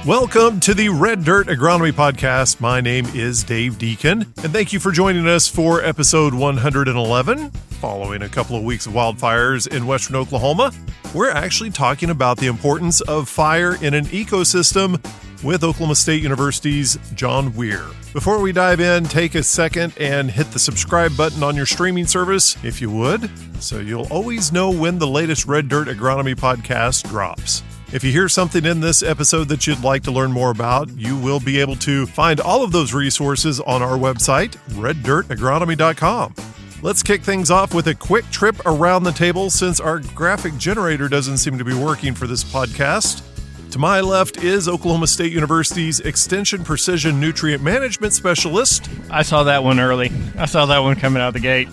Welcome to the Red Dirt Agronomy Podcast. My name is Dave Deacon, and thank you for joining us for episode 111. Following a couple of weeks of wildfires in western Oklahoma, we're actually talking about the importance of fire in an ecosystem with Oklahoma State University's John Weir. Before we dive in, take a second and hit the subscribe button on your streaming service, if you would, so you'll always know when the latest Red Dirt Agronomy Podcast drops. If you hear something in this episode that you'd like to learn more about, you will be able to find all of those resources on our website, reddirtagronomy.com. Let's kick things off with a quick trip around the table since our graphic generator doesn't seem to be working for this podcast. To my left is Oklahoma State University's Extension Precision Nutrient Management Specialist. I saw that one early. I saw that one coming out the gate.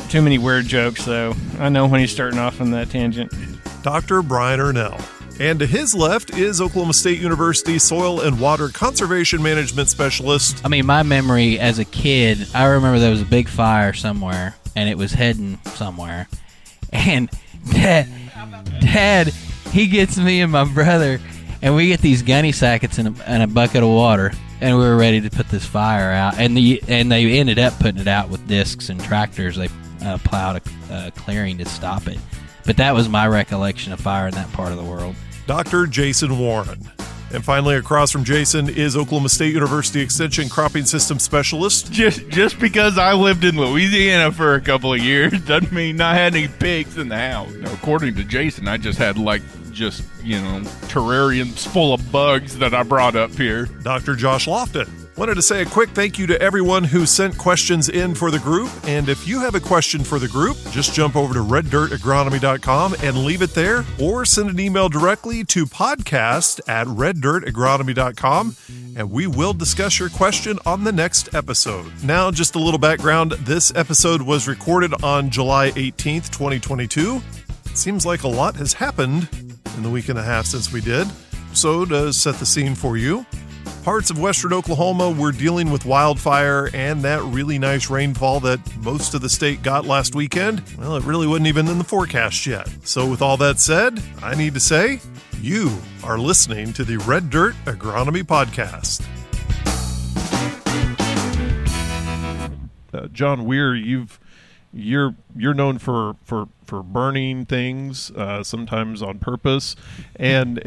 Too many weird jokes, though. I know when he's starting off on that tangent. Dr. Brian Ernell. And to his left is Oklahoma State University Soil and Water Conservation Management Specialist. I mean, my memory as a kid, I remember there was a big fire somewhere, and it was heading somewhere. And Dad, he gets me and my brother, and we get these gunny sackets and a bucket of water, and we were ready to put this fire out. And they ended up putting it out with discs and tractors. They plowed a clearing to stop it. But that was my recollection of fire in that part of the world. Dr. Jason Warren. And finally, across from Jason is Oklahoma State University Extension Cropping System Specialist. Just because I lived in Louisiana for a couple of years doesn't mean I had any pigs in the house. Now, according to Jason, I just had terrariums full of bugs that I brought up here. Dr. Josh Lofton. Wanted to say a quick thank you to everyone who sent questions in for the group. And if you have a question for the group, just jump over to reddirtagronomy.com and leave it there, or send an email directly to podcast@reddirtagronomy.com, and we will discuss your question on the next episode. Now, just a little background. This episode was recorded on July 18th, 2022. It seems like a lot has happened in the week and a half since we did. So to set the scene for you, parts of western Oklahoma were dealing with wildfire and that really nice rainfall that most of the state got last weekend. Well, it really wasn't even in the forecast yet. So with all that said, I need to say, you are listening to the Red Dirt Agronomy Podcast. John Weir, you're known for burning things, sometimes on purpose, and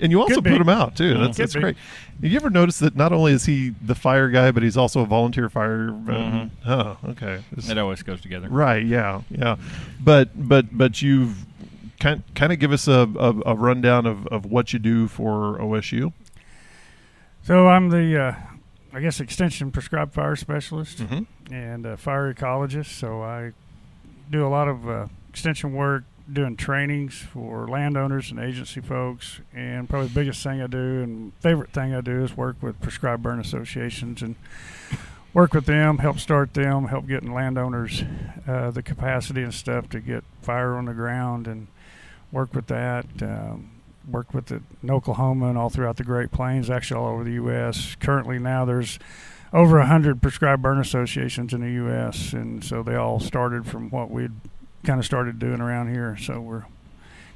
you also put them out too. That's great. Have you ever noticed that not only is he the fire guy, but he's also a volunteer fire? Oh, okay. It always goes together, right? Yeah. But you've kind of give us a rundown of what you do for OSU. So I'm the extension prescribed fire specialist and a fire ecologist. So I do a lot of extension work, doing trainings for landowners and agency folks. And probably the biggest thing I do and favorite thing I do is work with prescribed burn associations and work with them, help start them, help getting landowners the capacity and stuff to get fire on the ground, and work with that. Work with it in Oklahoma and all throughout the Great Plains, actually all over the U.S. Currently now there's over 100 prescribed burn associations in the U.S., and so they all started from what we'd kind of started doing around here, so we're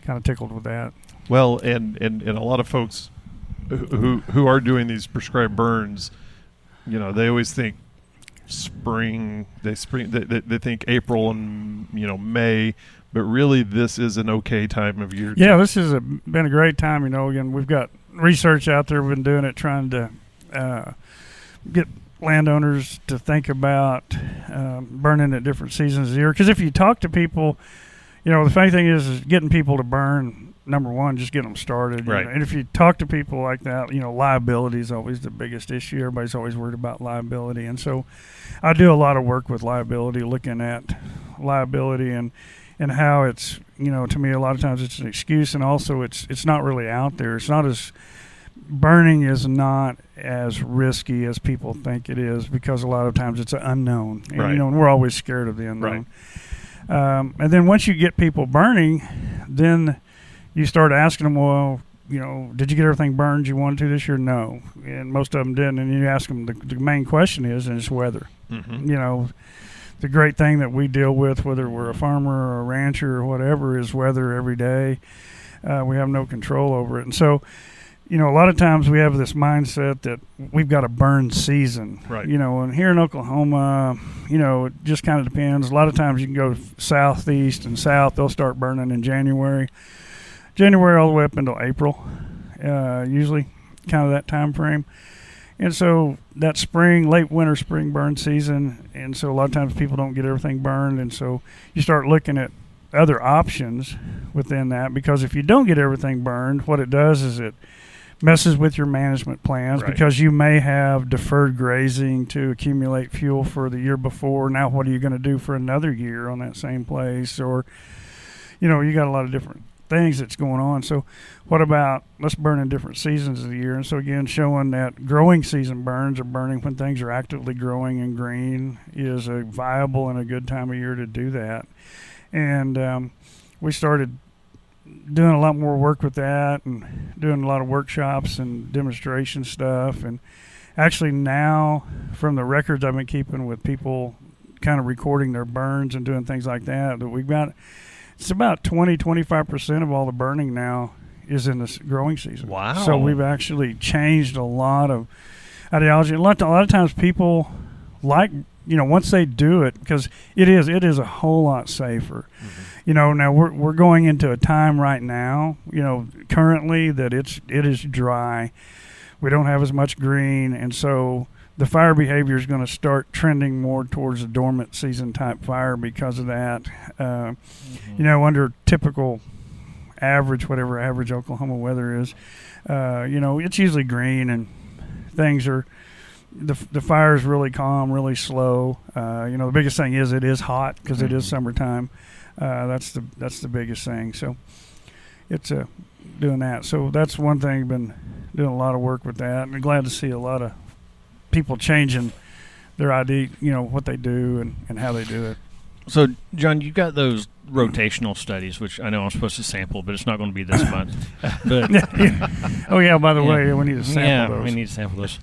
kind of tickled with that. Well, and a lot of folks who are doing these prescribed burns, they always think spring, they think April and May, but really this is an okay time of year. Yeah, this has been a great time. Again, we've got research out there. We've been doing it, trying to get landowners to think about burning at different seasons of the year. Because if you talk to people, the funny thing is getting people to burn, number one, just get them started. Right. And if you talk to people like that, liability is always the biggest issue. Everybody's always worried about liability. And so I do a lot of work with liability, looking at liability and how it's, to me, a lot of times it's an excuse, and also it's not really out there. It's not as burning is not as risky as people think it is, because a lot of times it's an unknown, and, right. And we're always scared of the unknown. Right. And then once you get people burning, then you start asking them, well, did you get everything burned you wanted to this year? No. And most of them didn't. And you ask them, the main question is, and it's weather. Mm-hmm. The great thing that we deal with, whether we're a farmer or a rancher or whatever, is weather every day. We have no control over it. And so you know, a lot of times we have this mindset that we've got a burn season. Right. You know, and here in Oklahoma, you know, it just kind of depends. A lot of times you can go southeast and south. They'll start burning in January all the way up until April, usually kind of that time frame. And so that spring, late winter, spring burn season, and so a lot of times people don't get everything burned, and so you start looking at other options within that, because if you don't get everything burned, what it does is it messes with your management plans, Right. because you may have deferred grazing to accumulate fuel for the year before. Now what are you going to do for another year on that same place? Or, you know, you got a lot of different things that's going on. So what about let's burn in different seasons of the year? And so again, showing that growing season burns or burning when things are actively growing and green is a viable and a good time of year to do that. And we started doing a lot more work with that and doing a lot of workshops and demonstration stuff. And actually now, from the records I've been keeping with people kind of recording their burns and doing things like that, that we've got, it's about 20-25% of all the burning now is in this growing season. Wow. So we've actually changed a lot of ideology. A lot of times people like, you know, once they do it, because it is a whole lot safer. Mm-hmm. You know, now we're going into a time right now, you know, currently that it is dry. We don't have as much green, and so the fire behavior is going to start trending more towards a dormant season type fire because of that. You know, under typical average, whatever average Oklahoma weather is, you know, it's usually green and things are, the fire is really calm, really slow. You know, the biggest thing is it is hot because it is summertime. That's the biggest thing. So it's doing that. So that's one thing. Been doing a lot of work with that, and glad to see a lot of people changing their ID, you know, what they do and how they do it. So, John, you got those rotational studies, which I know I'm supposed to sample, but it's not going to be this month. But Oh yeah, by the way, we need to sample those. we need to sample those.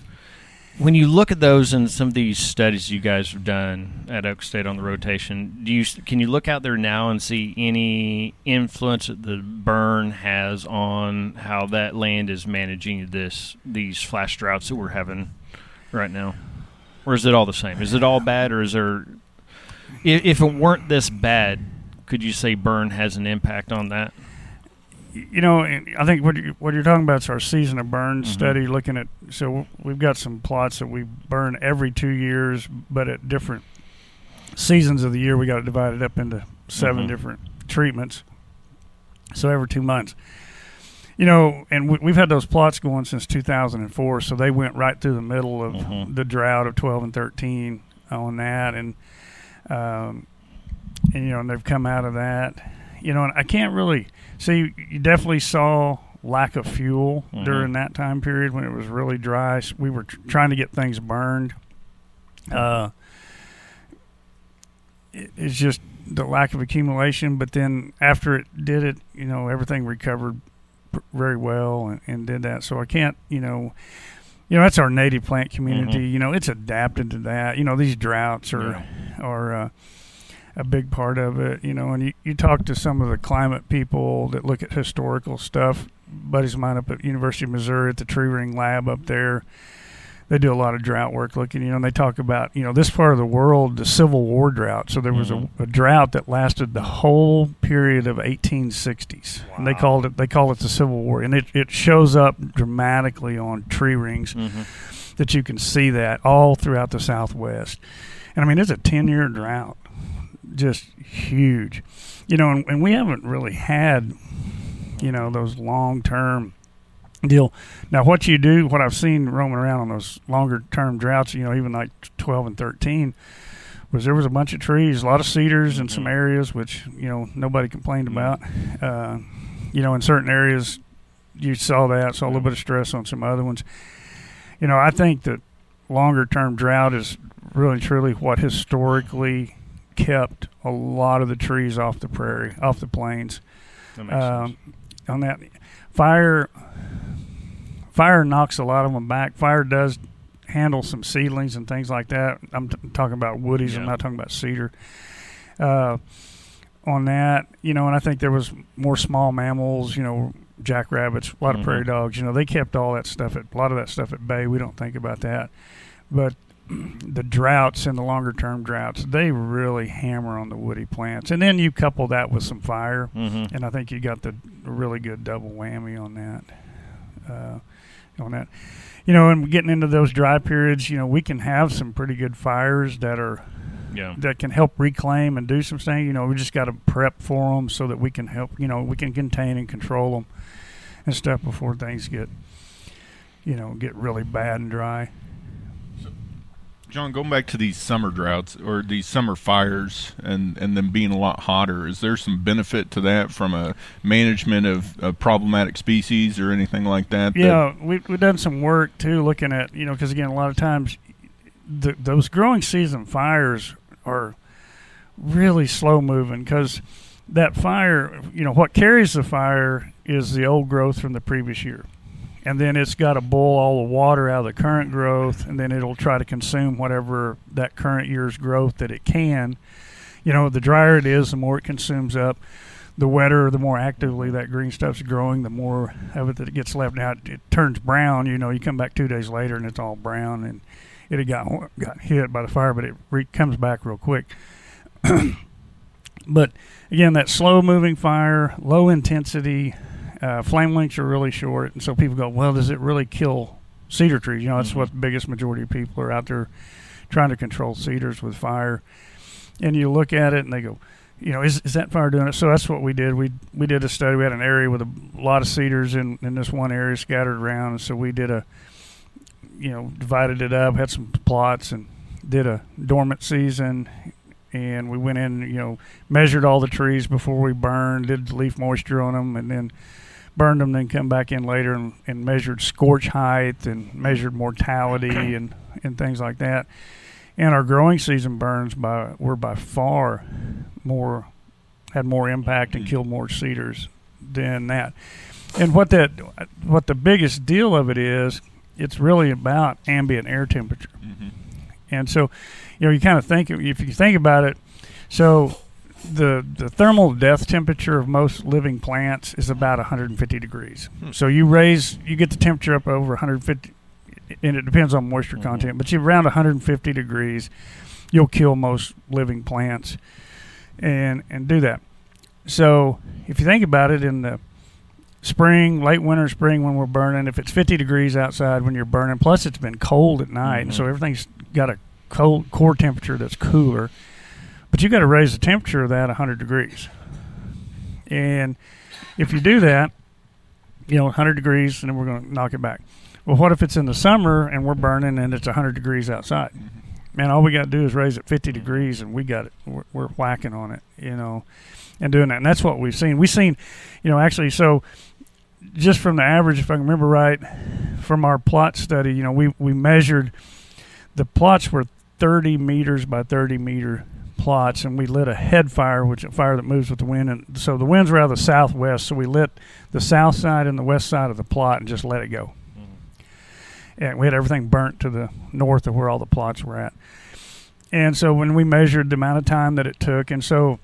When you look at those and some of these studies you guys have done at Oak State on the rotation, can you look out there now and see any influence that the burn has on how that land is managing these flash droughts that we're having right now? Or is it all the same? Is it all bad, or is there, if it weren't this bad, could you say burn has an impact on that? You know, I think what you're talking about is our season of burn study, looking at, so we've got some plots that we burn every 2 years, but at different seasons of the year. We got it divided up into 7 different treatments, so every 2 months. You know, and we've had those plots going since 2004, so they went right through the middle of the drought of 12 and 13 on that, and you know, and they've come out of that. You know, and I can't really see. You definitely saw lack of fuel during that time period when it was really dry. So we were trying to get things burned. It's just the lack of accumulation. But then after it did it, you know, everything recovered very well and did that. So I can't, you know, that's our native plant community. You know, it's adapted to that. You know, these droughts are a big part of it, you know, and you talk to some of the climate people that look at historical stuff. Buddies of mine up at University of Missouri at the Tree Ring Lab up there, they do a lot of drought work looking, you know, and they talk about, you know, this part of the world, the Civil War drought. So there was a drought that lasted the whole period of 1860s. Wow. And they call it the Civil War. And it shows up dramatically on tree rings that you can see that all throughout the Southwest. And I mean, it's a 10-year drought. Just huge, you know, and we haven't really had, you know, those long-term deal. Now, what I've seen roaming around on those longer-term droughts, you know, even like 12 and 13, was there was a bunch of trees, a lot of cedars in some areas, which, you know, nobody complained about. You know, in certain areas, you saw a little bit of stress on some other ones. You know, I think that longer-term drought is really, truly what historically kept a lot of the trees off the prairie, off the plains. That makes sense. On that, fire knocks a lot of them back. Fire does handle some seedlings and things like that. I'm talking about woodies. I'm not talking about cedar. On that, you know, and I think there was more small mammals, you know, jackrabbits, a lot of prairie dogs. You know, they kept all that stuff a lot of that stuff at bay. We don't think about that, but the droughts and the longer term droughts, they really hammer on the woody plants. And then you couple that with some fire, and I think you got the really good double whammy on that. You know, and getting into those dry periods, you know, we can have some pretty good fires that are that can help reclaim and do some things. You know, we just got to prep for them so that we can help. You know, we can contain and control them and stuff before things get really bad and dry. John, going back to these summer droughts or these summer fires and them being a lot hotter, is there some benefit to that from a management of problematic species or anything like that? Yeah, we've done some work, too, looking at, you know, because, again, a lot of times those growing season fires are really slow moving because that fire, you know, what carries the fire is the old growth from the previous year. And then it's got to boil all the water out of the current growth, and then it'll try to consume whatever that current year's growth that it can. You know, the drier it is, the more it consumes up. The wetter, the more actively that green stuff's growing, the more of it that it gets left out. It turns brown. You know, you come back 2 days later, and it's all brown, and it had got hit by the fire, but it comes back real quick. But, again, that slow-moving fire, low intensity. Flame lengths are really short, and so people go, well, does it really kill cedar trees? You know, that's what the biggest majority of people are out there trying to control cedars with fire. And you look at it, and they go, you know, is that fire doing it? So that's what we did. We did a study. We had an area with a lot of cedars in this one area scattered around, and so we did divided it up, had some plots, and did a dormant season. And we went in, you know, measured all the trees before we burned, did leaf moisture on them, and then burned them, then come back in later and measured scorch height and measured mortality and things like that. And our growing season burns were by far had more impact and killed more cedars than that. And what the biggest deal of it is, it's really about ambient air temperature. And so, you know, you kind of think, if you think about it, so the thermal death temperature of most living plants is about 150 degrees. So you get the temperature up over 150, and it depends on moisture content, but you're around 150 degrees, you'll kill most living plants and do that. So if you think about it, in the spring, late winter, spring, when we're burning, if it's 50 degrees outside when you're burning, plus it's been cold at night, and so everything's got a cold core temperature that's cooler, but you got to raise the temperature of that 100 degrees. And if you do that, you know, 100 degrees, and then we're going to knock it back. Well, what if it's in the summer and we're burning and it's 100 degrees outside? Man, all we got to do is raise it 50 degrees and we got it. We're whacking on it, you know, and doing that. And that's what we've seen. We've seen, you know, actually, so just from the average, if I can remember right, from our plot study, you know, we measured, the plots were 30 meters by 30 meter plots, and we lit a head fire, which is a fire that moves with the wind. And so the winds were out of the southwest, so we lit the south side and the west side of the plot and just let it go. And we had everything burnt to the north of where all the plots were at. And so when we measured the amount of time that it took, and so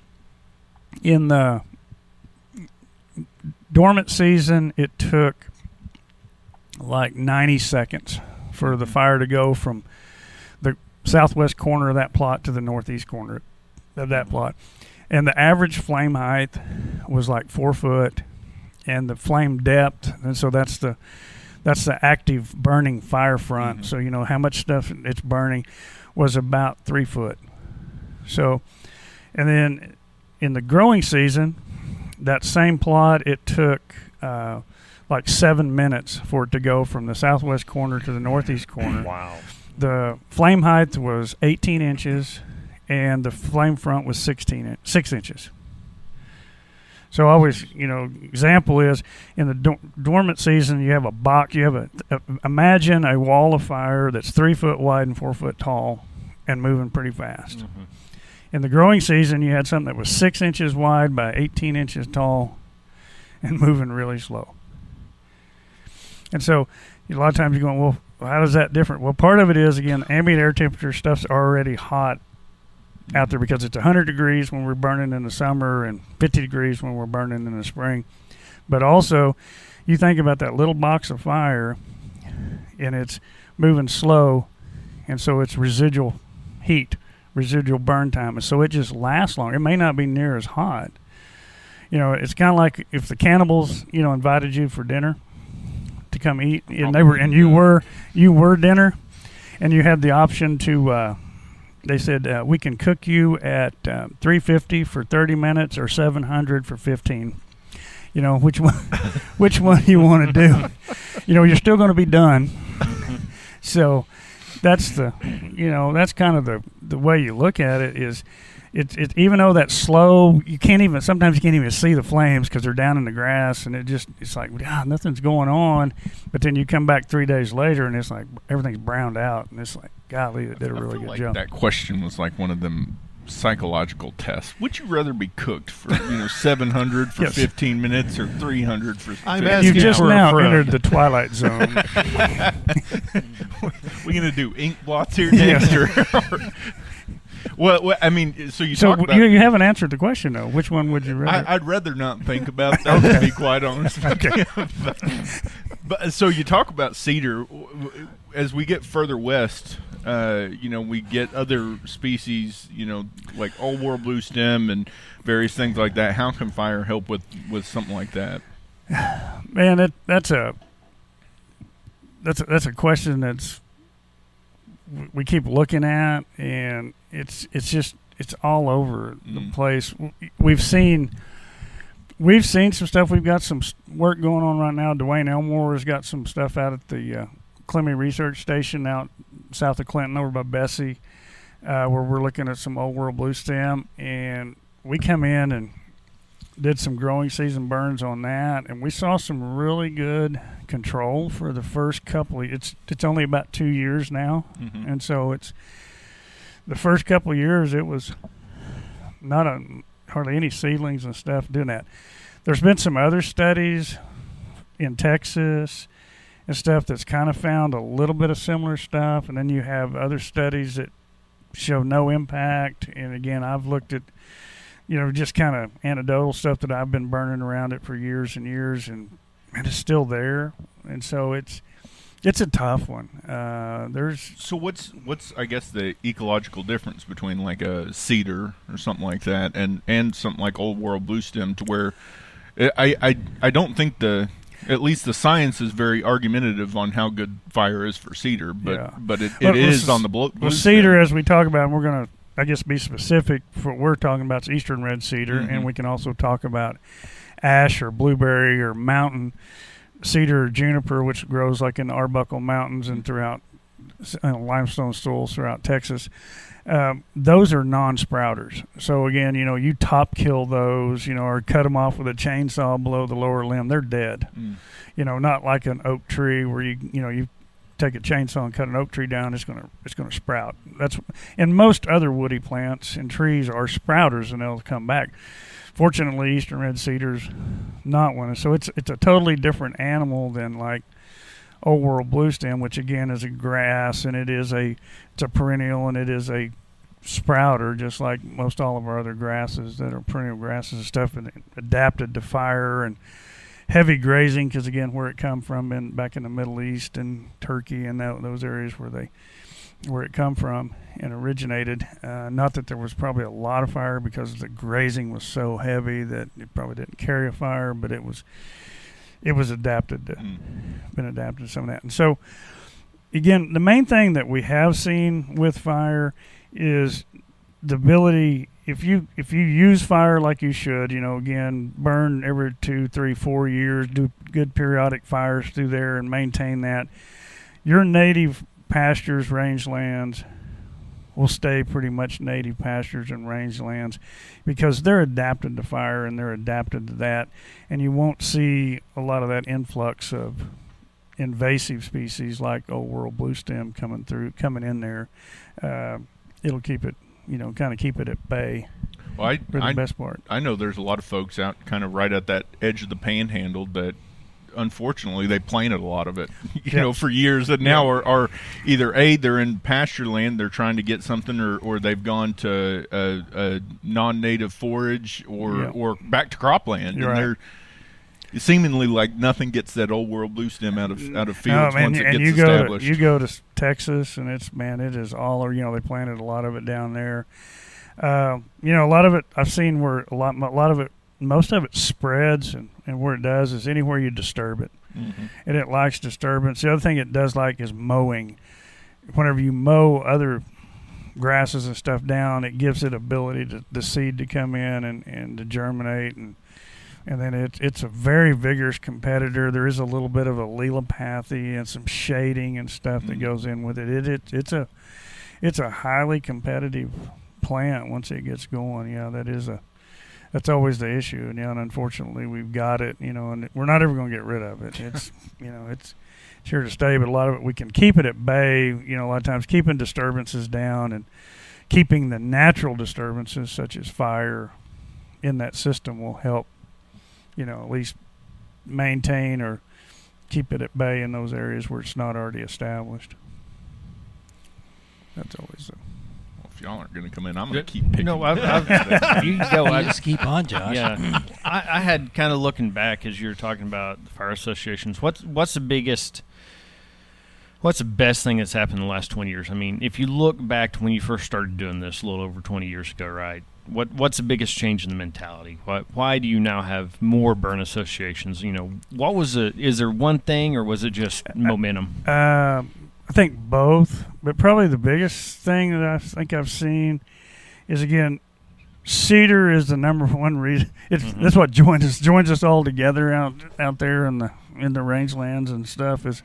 in the dormant season, it took like 90 seconds for the fire to go from the southwest corner of that plot to the northeast corner of that plot. And the average flame height was like 4 foot, and the flame depth, and so that's the active burning fire front. So, you know, how much stuff it's burning was about 3 foot. So, and then in the growing season, that same plot, it took like 7 minutes for it to go from the southwest corner to the northeast corner. Wow. The flame height was 18 inches, and the flame front was 6 inches. So always, you know, example is in the dormant season, you have a box. You have imagine a wall of fire that's 3 foot wide and 4 foot tall, and moving pretty fast. In the growing season, you had something that was 6 inches wide by 18 inches tall, and moving really slow. And so, a lot of times you're going, well, how does that different? Well, part of it is, again, ambient air temperature stuff's already hot out there because it's 100 degrees when we're burning in the summer and 50 degrees when we're burning in the spring. But also, you think about that little box of fire, and it's moving slow, and so it's residual heat, residual burn time, and so it just lasts longer. It may not be near as hot. You know, it's kind of like if the cannibals, you know, invited you for dinner to come eat, and you were dinner, and you had the option to. They said we can cook you at $350 for 30 minutes or $700 for 15. You know, which one you want to do? You know, you're still going to be done. So that's that's kind of the way you look at it. Is it's even though that's slow, sometimes you can't even see the flames because they're down in the grass, and it's like nothing's going on. But then you come back 3 days later, and it's like everything's browned out, and it's like, golly, it did a really good job. That question was like one of them psychological tests. Would you rather be cooked for 700 for 15 minutes or 300 for 15? You just now entered the twilight zone. We're gonna do ink blots here next, or well, I mean, so talk about. You haven't answered the question though. Which one would you rather? I'd rather not think about that. To be quite honest. Okay. But so you talk about cedar. As we get further west, we get other species, like old world blue stem and various things like that. How can fire help with something like that? Man, that's a question that's we keep looking at, and it's all over the place. We've seen some stuff. We've got some work going on right now. Dwayne Elmore has got some stuff out at the Clemmy Research Station out south of Clinton over by Bessie, where we're looking at some old world blue stem, and we come in and did some growing season burns on that, and we saw some really good control for the first couple of, it's only about 2 years now, and so it's the first couple of years it was not hardly any seedlings and stuff doing that. There's been some other studies in Texas and stuff that's kind of found a little bit of similar stuff, and then you have other studies that show no impact. And again, I've looked at just kind of anecdotal stuff that I've been burning around it for years and years, and it's still there. And so it's a tough one. So what's I guess the ecological difference between like a cedar or something like that and something like old world blue stem, to where I don't think at least the science is very argumentative on how good fire is for cedar, but it is on the blue cedar stem. As we talk about, and we're going to, I guess, be specific for what we're talking about. It's eastern red cedar, and we can also talk about ash or blueberry or mountain cedar or juniper, which grows like in the Arbuckle Mountains and throughout limestone stools throughout Texas. Those are non-sprouters. So again, you top kill those, or cut them off with a chainsaw below the lower limb. They're dead. Not like an oak tree where you take a chainsaw and cut an oak tree down, it's gonna sprout. And most other woody plants and trees are sprouters, and they'll come back. Fortunately, eastern red cedar's not one. So it's a totally different animal than like old world blue stem, which again is a grass, and it's a perennial, and it is a sprouter, just like most all of our other grasses that are perennial grasses and stuff, and adapted to fire and heavy grazing, because again, where it come from back in the Middle East and Turkey and those areas where it come from and originated. Not that there was probably a lot of fire, because the grazing was so heavy that it probably didn't carry a fire, but it was adapted to been adapted to some of that. And so again, the main thing that we have seen with fire is the ability, if you use fire like you should, again, burn every 2, 3, 4 years, do good periodic fires through there and maintain that, your native pastures, rangelands will stay pretty much native pastures and rangelands, because they're adapted to fire and they're adapted to that, and you won't see a lot of that influx of invasive species like old world blue stem coming in there. It'll keep it, kind of keep it at bay. Well, for the best part. I know there's a lot of folks out kind of right at that edge of the panhandle that unfortunately they planted a lot of it, for years, and now are either they're in pasture land, they're trying to get something, or they've gone to a non-native forage or back to cropland, and Seemingly like nothing gets that old world blue stem out of fields once it gets you established. You go to Texas, and it is all, they planted a lot of it down there. A lot of it I've seen where most of it spreads, and where it does is anywhere you disturb it. Mm-hmm. And it likes disturbance. The other thing it does like is mowing. Whenever you mow other grasses and stuff down, it gives it ability to the seed to come in and to germinate, and then it's a very vigorous competitor. There is a little bit of a allelopathy and some shading and stuff that goes in with it. It's a highly competitive plant once it gets going. That's always the issue. And unfortunately we've got it, and we're not ever going to get rid of it. It's it's here to stay, but a lot of it we can keep it at bay. A lot of times keeping disturbances down and keeping the natural disturbances such as fire in that system will help, at least maintain or keep it at bay in those areas where it's not already established. That's always if y'all aren't going to come in, I'm going to keep picking. No, you can go. You just keep on, Josh. Yeah, I had kind of looking back as you were talking about the fire associations. What's the best thing that's happened in the last 20 years? I mean, if you look back to when you first started doing this a little over 20 years ago, right? What's the biggest change in the mentality? Why do you now have more burn associations? What was it? Is there one thing, or was it just momentum? I think both, but probably the biggest thing that I think I've seen is, again, cedar is the number one reason. That's what joins us all together out there in the rangelands and stuff. Is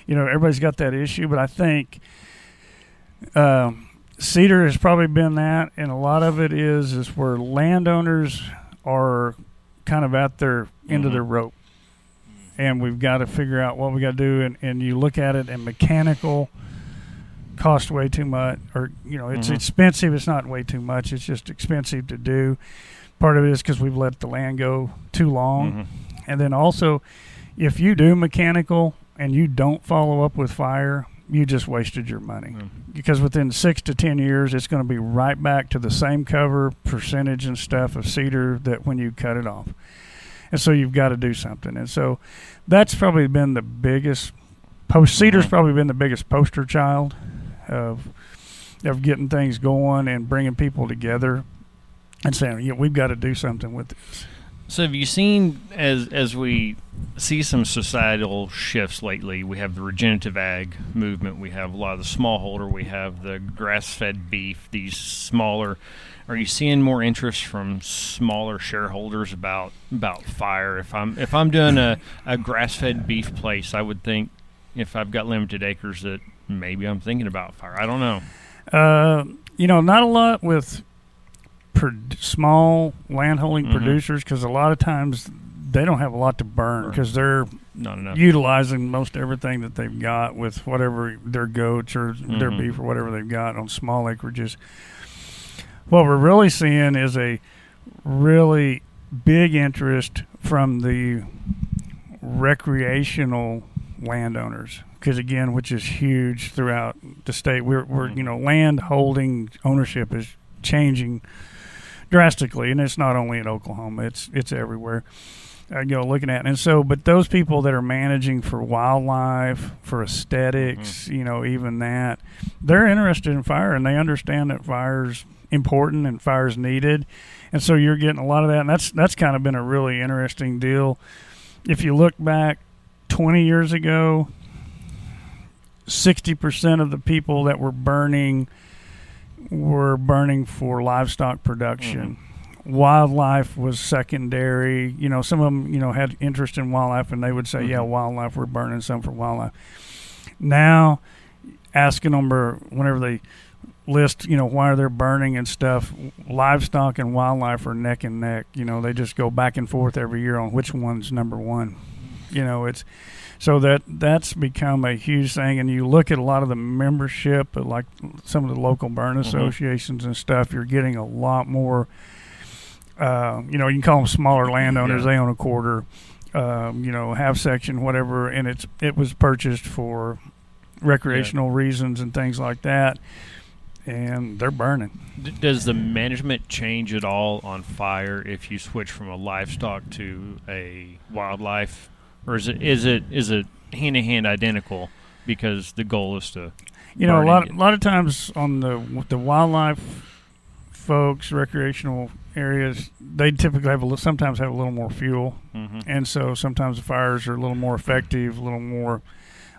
everybody's got that issue, but I think cedar has probably been that, and a lot of it is where landowners are kind of at their end of their rope. And we've got to figure out what we got to do, and you look at it, and mechanical costs way too much, or it's expensive. It's not way too much. It's just expensive to do. Part of it is because we've let the land go too long, and then also, if you do mechanical and you don't follow up with fire, you just wasted your money, because within 6 to 10 years, it's going to be right back to the same cover percentage and stuff of cedar that when you cut it off. And so you've got to do something. And so that's probably been the biggest cedar's probably been the biggest poster child of getting things going and bringing people together and saying, we've got to do something with this. So have you seen, as we see some societal shifts lately, we have the regenerative ag movement, we have a lot of the smallholder, we have the grass-fed beef, these smaller. Are you seeing more interest from smaller shareholders about fire? If I'm doing a grass-fed beef place, I would think, if I've got limited acres, that maybe I'm thinking about fire. I don't know. Not a lot with small landholding producers, because a lot of times they don't have a lot to burn because they're not enough utilizing most everything that they've got with whatever their goats or their beef or whatever they've got on small acreages. What we're really seeing is a really big interest from the recreational landowners, because again, which is huge throughout the state. We're land holding ownership is changing drastically, and it's not only in Oklahoma; it's everywhere. Looking at it. And so, but those people that are managing for wildlife, for aesthetics, even that, they're interested in fire, and they understand that fire's important and fire's needed, and so you're getting a lot of that, and that's kind of been a really interesting deal. If you look back 20 years ago, 60% of the people that were burning for livestock production. Wildlife was secondary. Some of them, had interest in wildlife, and they would say, yeah, wildlife, we're burning some for wildlife. Now, asking them whenever they list, why they're burning and stuff, livestock and wildlife are neck and neck. They just go back and forth every year on which one's number one. It's so that's become a huge thing. And you look at a lot of the membership, like some of the local burn associations and stuff, you're getting a lot more. You can call them smaller landowners. They own a quarter, half section, whatever, and it was purchased for recreational reasons and things like that. and they're burning. Does the management change at all on fire if you switch from a livestock to a wildlife, or is it hand in hand identical because the goal is to a lot of times on the wildlife folks, recreational areas, they typically sometimes have a little more fuel, and so sometimes the fires are a little more effective, a little more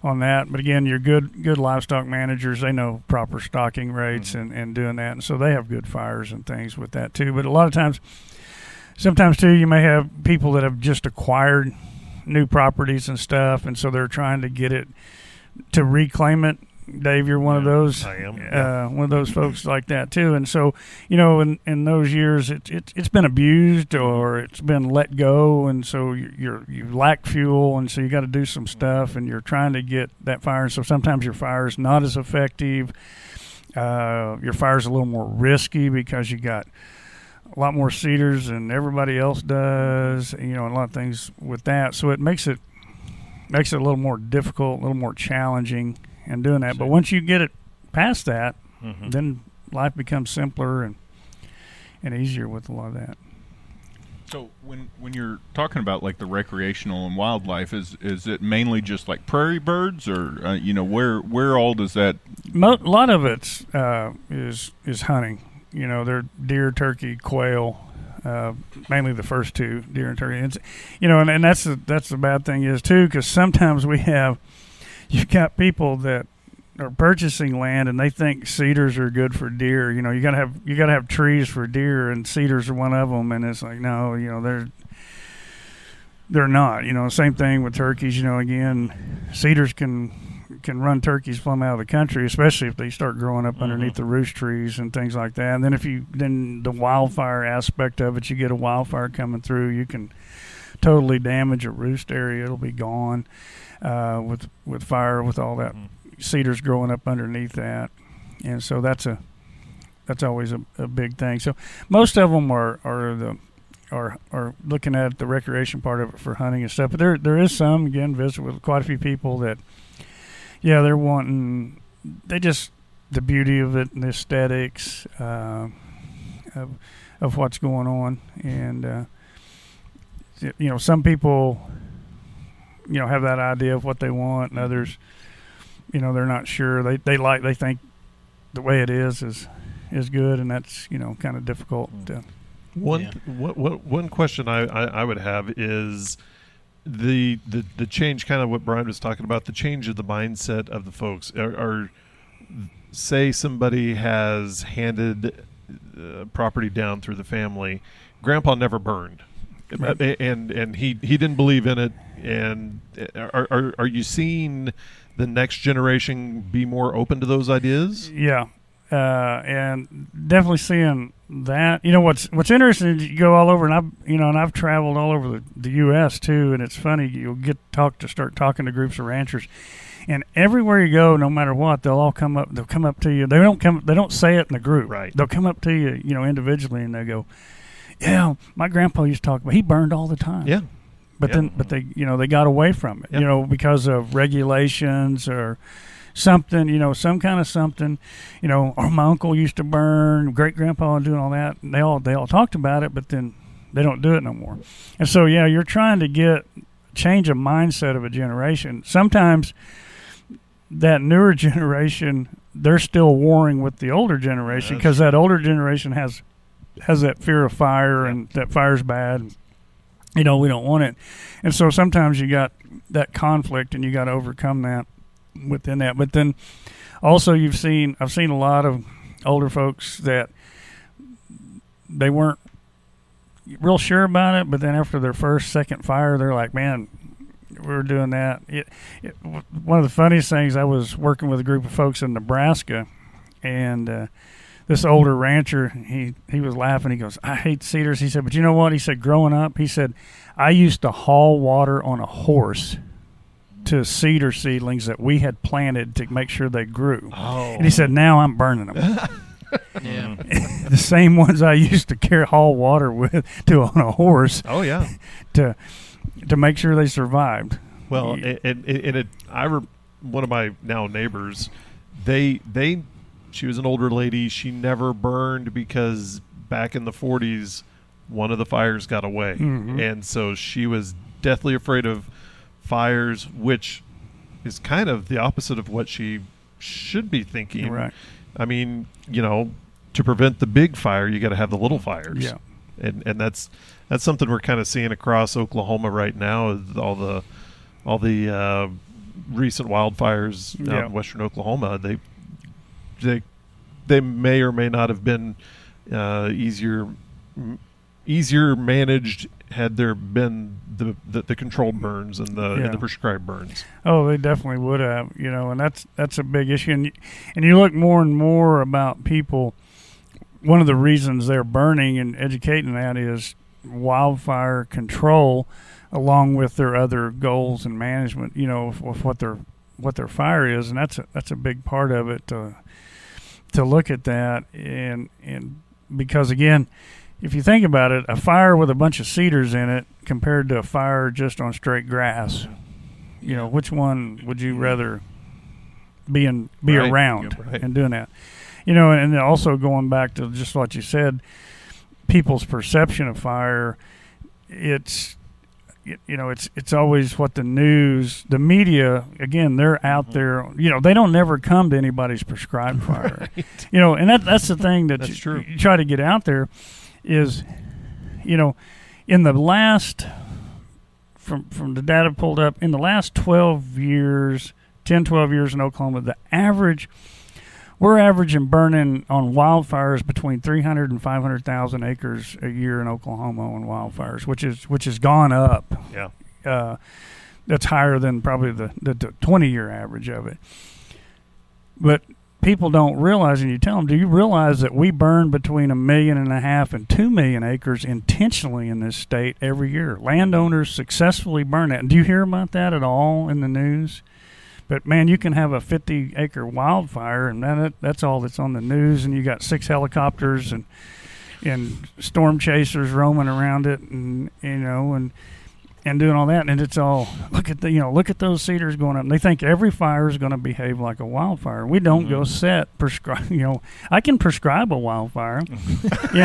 on that. But again, your good livestock managers, they know proper stocking rates and doing that, and so they have good fires and things with that too. But a lot of times, sometimes too, you may have people that have just acquired new properties and stuff, and so they're trying to get it to reclaim it. Dave, you're one of those. I am. One of those folks like that too. And so, in those years, it's been abused or it's been let go, and so you lack fuel, and so you got to do some stuff, and you're trying to get that fire. And so sometimes your fire is not as effective. Your fire's a little more risky because you got a lot more cedars than everybody else does. And a lot of things with that. So it makes it a little more difficult, a little more challenging. And doing that, but once you get it past that, then life becomes simpler and easier with a lot of that. So when you're talking about like the recreational and wildlife, is it mainly just like prairie birds, or where all does that? A lot of it is hunting. They're deer, turkey, quail. Mainly the first two, deer and turkey. And that's the bad thing is too, because sometimes you've got people that are purchasing land and they think cedars are good for deer. You gotta have trees for deer, and cedars are one of them. And it's like, no, they're not. Same thing with turkeys. Again, cedars can run turkeys plumb out of the country, especially if they start growing up underneath the roost trees and things like that. And then then the wildfire aspect of it, you get a wildfire coming through, you can totally damage a roost area. It'll be gone. With fire, with all that cedars growing up underneath that, and so that's always a big thing. So most of them are looking at the recreation part of it for hunting and stuff. But there is some, again, visit with quite a few people that they're wanting the beauty of it and the aesthetics of what's going on, and some people have that idea of what they want, and others, they're not sure. They think the way it is good, and that's kind of difficult. One question I would have is the change, kind of what Brian was talking about, the change of the mindset of the folks. Or say somebody has handed property down through the family. Grandpa never burned. Right. And he didn't believe in it. And are you seeing the next generation be more open to those ideas? Yeah, and definitely seeing that. What's interesting is you go all over, and I've traveled all over the U.S. too. And it's funny, you'll start talking to groups of ranchers, and everywhere you go, no matter what, they'll all come up. They'll come up to you. They don't say it in a group. Right. They'll come up to you, individually, and they go, "Yeah, my grandpa used to talk about. He burned all the time." Yeah. But they got away from it, because of regulations or something, some kind of something, or my uncle used to burn, great grandpa and doing all that. And they all talked about it, but then they don't do it no more. And so, you're trying to change a mindset of a generation. Sometimes that newer generation, they're still warring with the older generation because that older generation has that fear of fire and that fire's bad. We don't want it. And so sometimes you got that conflict and you got to overcome that within that. But then also I've seen a lot of older folks that they weren't real sure about it, but then after their second fire, they're like, man, we're doing that. One of the funniest things, I was working with a group of folks in Nebraska, and this older rancher, he was laughing. He goes, I hate cedars. He said, but you know what? He said, growing up, he said, I used to haul water on a horse to cedar seedlings that we had planted to make sure they grew. Oh. And he said, now I'm burning them. Yeah. The same ones I used to haul water with on a horse. Oh, yeah. To make sure they survived. Well, one of my now neighbors, they she was an older lady. She never burned because back in the 40s, one of the fires got away. And so she was deathly afraid of fires, which is kind of the opposite of what she should be thinking. Right. I mean, to prevent the big fire, you got to have the little fires. Yeah. And that's something we're kind of seeing across Oklahoma right now, is all the recent wildfires out in western Oklahoma. They may or may not have been easier managed had there been the controlled burns and the prescribed burns. Oh, they definitely would have, and that's a big issue. And you look more and more about people. One of the reasons they're burning and educating that is wildfire control, along with their other goals and management. Of what their fire is, and that's a big part of it. To look at that, and because again, if you think about it, a fire with a bunch of cedars in it compared to a fire just on straight grass, which one would you rather be Right. around Right. and doing that? And also going back to just what you said, people's perception of fire, it's always what the news, the media, again, they're out there, they don't never come to anybody's prescribed fire. Right. And that's the thing that That's true. you try to get out there is, in the last, from the data pulled up, in the last 12 years in Oklahoma, we're averaging burning on wildfires between 300 and 500,000 acres a year in Oklahoma on wildfires, which has gone up. Yeah. That's higher than probably the 20-year average of it. But people don't realize, and you tell them, do you realize that we burn between 1.5 million and 2 million acres intentionally in this state every year? Landowners successfully burn that. And do you hear about that at all in the news? But, man, you can have a 50-acre wildfire, and that's all that's on the news, and you got 6 helicopters and storm chasers roaming around it, and doing all that, and it's all look at those cedars going up. And they think every fire is going to behave like a wildfire. We don't go prescribe. I can prescribe a wildfire, but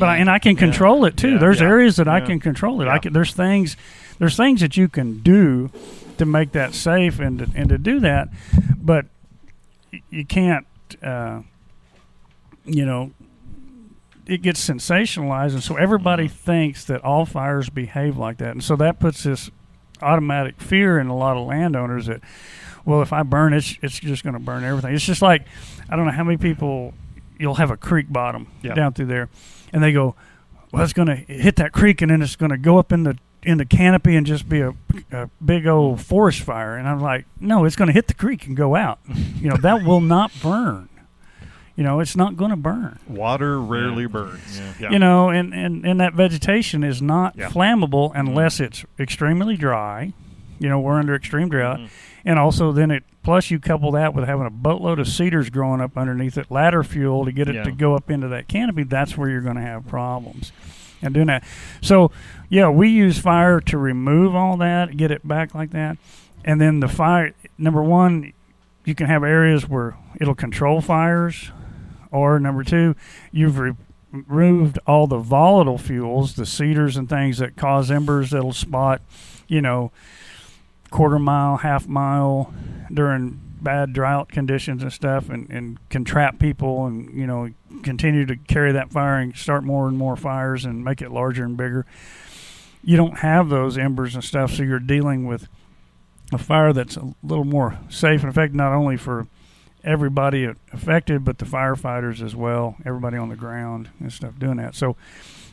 I can control it too. There's areas that I can control it. Yeah. There's things that you can do to make that safe and to do that, but you can't. It gets sensationalized, and so everybody thinks that all fires behave like that, and so that puts this automatic fear in a lot of landowners that, well, if I burn it, it's just going to burn everything. It's just like, I don't know how many people, you'll have a creek bottom down through there, and they go, well, it's going to hit that creek, and then it's going to go up in the canopy and just be a big old forest fire. And I'm like, no, it's going to hit the creek and go out. That will not burn. It's not going to burn. Water rarely burns. Yeah. And that vegetation is not flammable unless it's extremely dry. We're under extreme drought. And also then plus you couple that with having a boatload of cedars growing up underneath it, ladder fuel to get it to go up into that canopy, that's where you're going to have problems. And doing that. So, we use fire to remove all that, get it back like that. And then the fire, number one, you can have areas where it'll control fires. Or number two, you've removed all the volatile fuels, the cedars and things that cause embers that'll spot, quarter mile, half mile during bad drought conditions and stuff, and can trap people and, continue to carry that fire and start more and more fires and make it larger and bigger. You don't have those embers and stuff, so you're dealing with a fire that's a little more safe and effective, not only for everybody affected, but the firefighters as well, everybody on the ground and stuff doing that. So,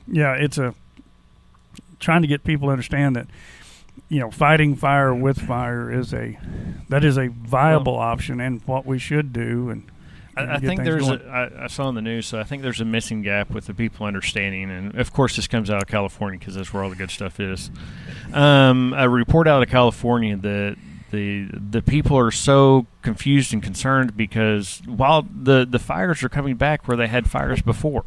it's trying to get people to understand that, fighting fire with fire is a viable option and what we should do. And I think I saw in the news, so I think there's a missing gap with the people understanding, and of course this comes out of California because that's where all the good stuff is. A report out of California that the people are so confused and concerned because while the fires are coming back where they had fires before,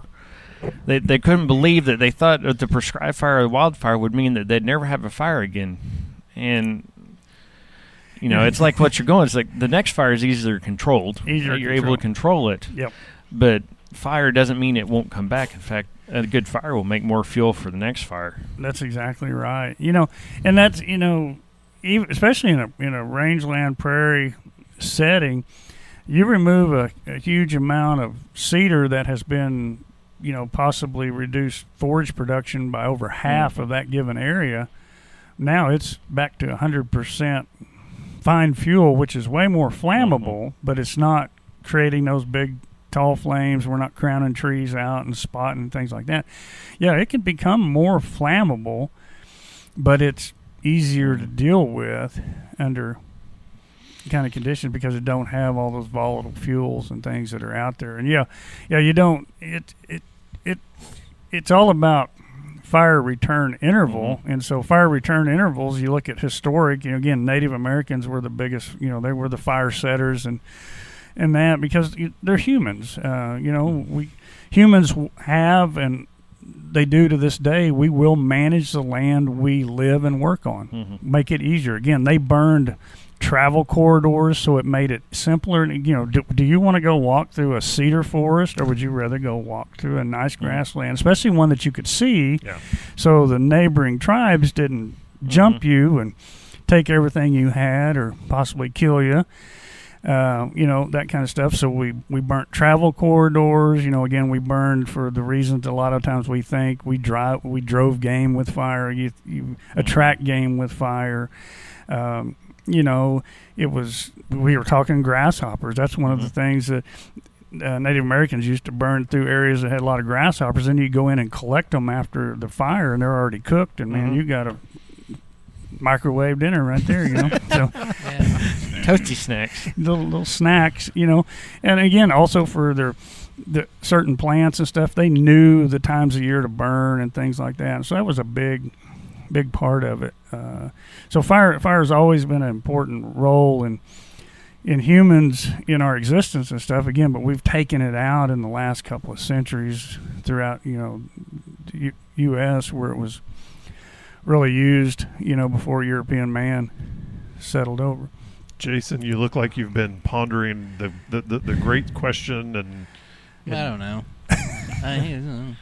they couldn't believe that. They thought that the prescribed fire or the wildfire would mean that they'd never have a fire again. And You know, it's like what you're going. It's like the next fire is easier controlled. You're able to control it. Yep. But fire doesn't mean it won't come back. In fact, a good fire will make more fuel for the next fire. That's exactly right. You know, and that's, you know, even especially in a rangeland prairie setting, you remove a huge amount of cedar that has been, you know, possibly reduced forage production by over half of that given area. Now it's back to 100% fine fuel, which is way more flammable, but it's not creating those big tall flames. We're not crowning trees out and spotting things like that. Yeah, it can become more flammable, but it's easier to deal with under kind of conditions because it don't have all those volatile fuels and things that are out there. And you don't. It's all about fire return interval, and so fire return intervals. You look at historic. You know, again, Native Americans were the biggest. You know, they were the fire setters and that because they're humans. You know, humans have and they do to this day. We will manage the land we live and work on, make it easier. Again, they burned travel corridors, so it made it simpler. You know, do you want to go walk through a cedar forest, or would you rather go walk through a nice grassland, especially one that you could see, so the neighboring tribes didn't jump you and take everything you had or possibly kill you? You know, that kind of stuff. So we burnt travel corridors. You know, again, we burned for the reasons a lot of times we think we drove game with fire. You attract game with fire. You know, we were talking grasshoppers. That's one of the things that Native Americans used to burn through areas that had a lot of grasshoppers. Then you go in and collect them after the fire, and they're already cooked. And man, you got a microwave dinner right there. You know, so toasty snacks, little snacks. You know, and again, also for the certain plants and stuff, they knew the times of year to burn and things like that. So that was a big part of it. So fire has always been an important role in humans in our existence and stuff. Again, but we've taken it out in the last couple of centuries throughout, you know, the U.S. where it was really used, you know, before European man settled over. Jason, you look like you've been pondering the great question, and I don't know. I don't know.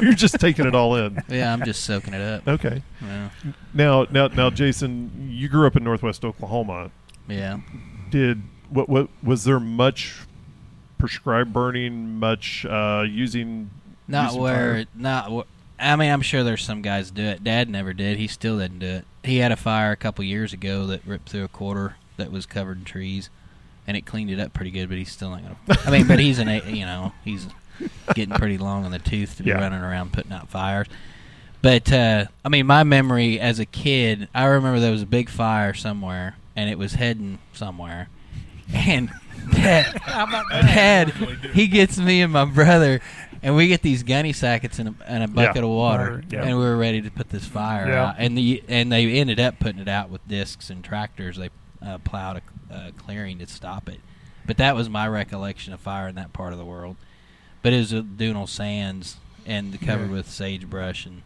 You're just taking it all in. Yeah, I'm just soaking it up. Okay. Yeah. Now, Jason, you grew up in Northwest Oklahoma. Yeah. What was there much prescribed burning? Much using? I mean, I'm sure there's some guys do it. Dad never did. He still didn't do it. He had a fire a couple years ago that ripped through a quarter that was covered in trees, and it cleaned it up pretty good. But he's still not gonna. I mean, but he's he's getting pretty long in the tooth to be running around putting out fires. But, I mean, my memory as a kid, I remember there was a big fire somewhere, and it was heading somewhere. And Dad, he gets me and my brother, and we get these gunny sackets and a bucket of water, and we were ready to put this fire out. And they ended up putting it out with discs and tractors. They plowed a clearing to stop it. But that was my recollection of fire in that part of the world. But it was dune sands and covered with sagebrush and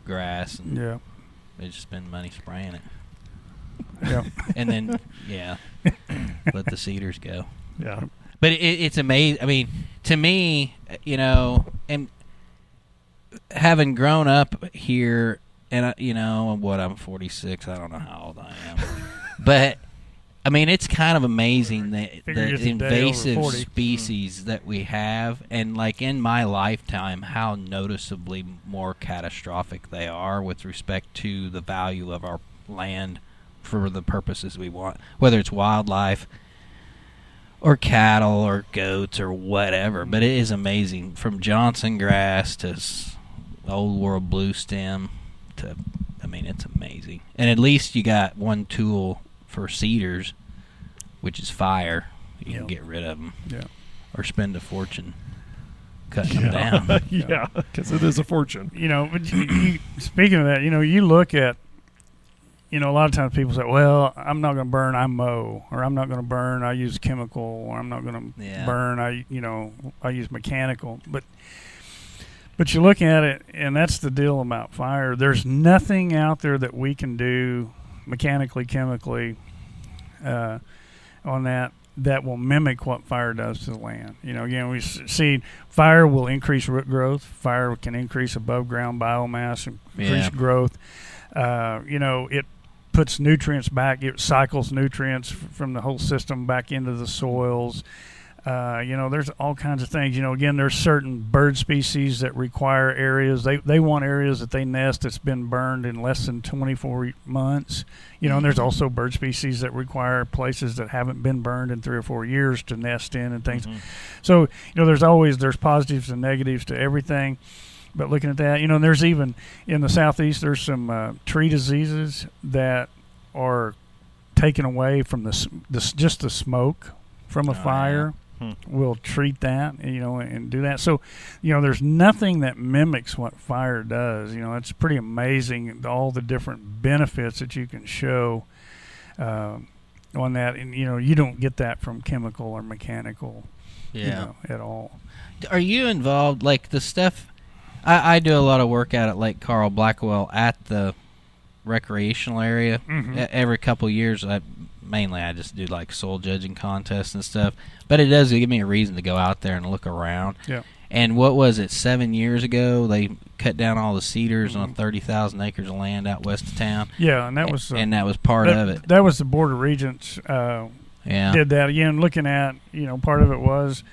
grass, and they just spend money spraying it. Yeah, and then let the cedars go. Yeah, but it's amazing. I mean, to me, you know, and having grown up here, and you know, I'm 46. I don't know how old I am, but. I mean, it's kind of amazing the invasive species that we have, and like in my lifetime, how noticeably more catastrophic they are with respect to the value of our land for the purposes we want, whether it's wildlife or cattle or goats or whatever. But it is amazing, from Johnson grass to old world blue stem to, I mean, it's amazing. And at least you got one tool for cedars, which is fire. You can get rid of them, or spend a fortune cutting them down. Yeah, because it is a fortune. You know, but speaking of that, you know, you look at, you know, a lot of times people say, "Well, I'm not going to burn, I mow," or "I'm not going to burn, I use chemical," or "I'm not going to burn, I use mechanical." But you look at it, and that's the deal about fire. There's nothing out there that we can do mechanically, chemically, on that will mimic what fire does to the land. Again, we see fire will increase root growth. Fire can increase above ground biomass, increase growth. It puts nutrients back. It cycles nutrients from the whole system back into the soils. There's all kinds of things. Again, there's certain bird species that require areas. They want areas that they nest that's been burned in less than 24 months. And there's also bird species that require places that haven't been burned in 3 or 4 years to nest in and things. So, there's positives and negatives to everything. But looking at that, there's even in the southeast, there's some tree diseases that are taken away from just the smoke from a fire. Will treat that, and do that. So, there's nothing that mimics what fire does. It's pretty amazing all the different benefits that you can show on that. And, you don't get that from chemical or mechanical, at all. Are you involved, like the stuff? I do a lot of work out at Lake Carl Blackwell at the recreational area. Every couple of years, I just do like soil judging contests and stuff, but it does give me a reason to go out there and look around. And what was it, 7 years ago they cut down all the cedars on 30,000 acres of land out west of town? And that was part of it. That was the Board of Regents did that. Again, looking at, part of it was,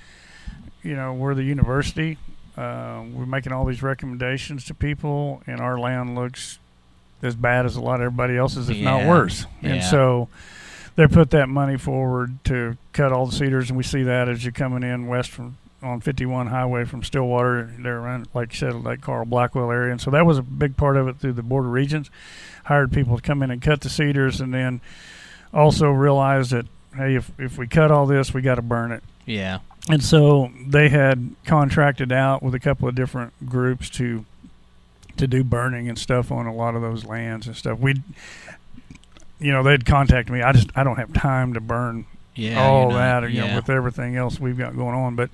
we're the university, we're making all these recommendations to people, and our land looks as bad as a lot of everybody else's, if not worse. And so they put that money forward to cut all the cedars, and we see that as you're coming in west on 51 highway from Stillwater, there around, like you said, Lake Carl Blackwell area. And so that was a big part of it through the Board of Regents, hired people to come in and cut the cedars, and then also realized that, hey, if we cut all this, we got to burn it. And so they had contracted out with a couple of different groups to do burning and stuff on a lot of those lands and stuff. They'd contact me. I don't have time to burn all that, with everything else we've got going on. But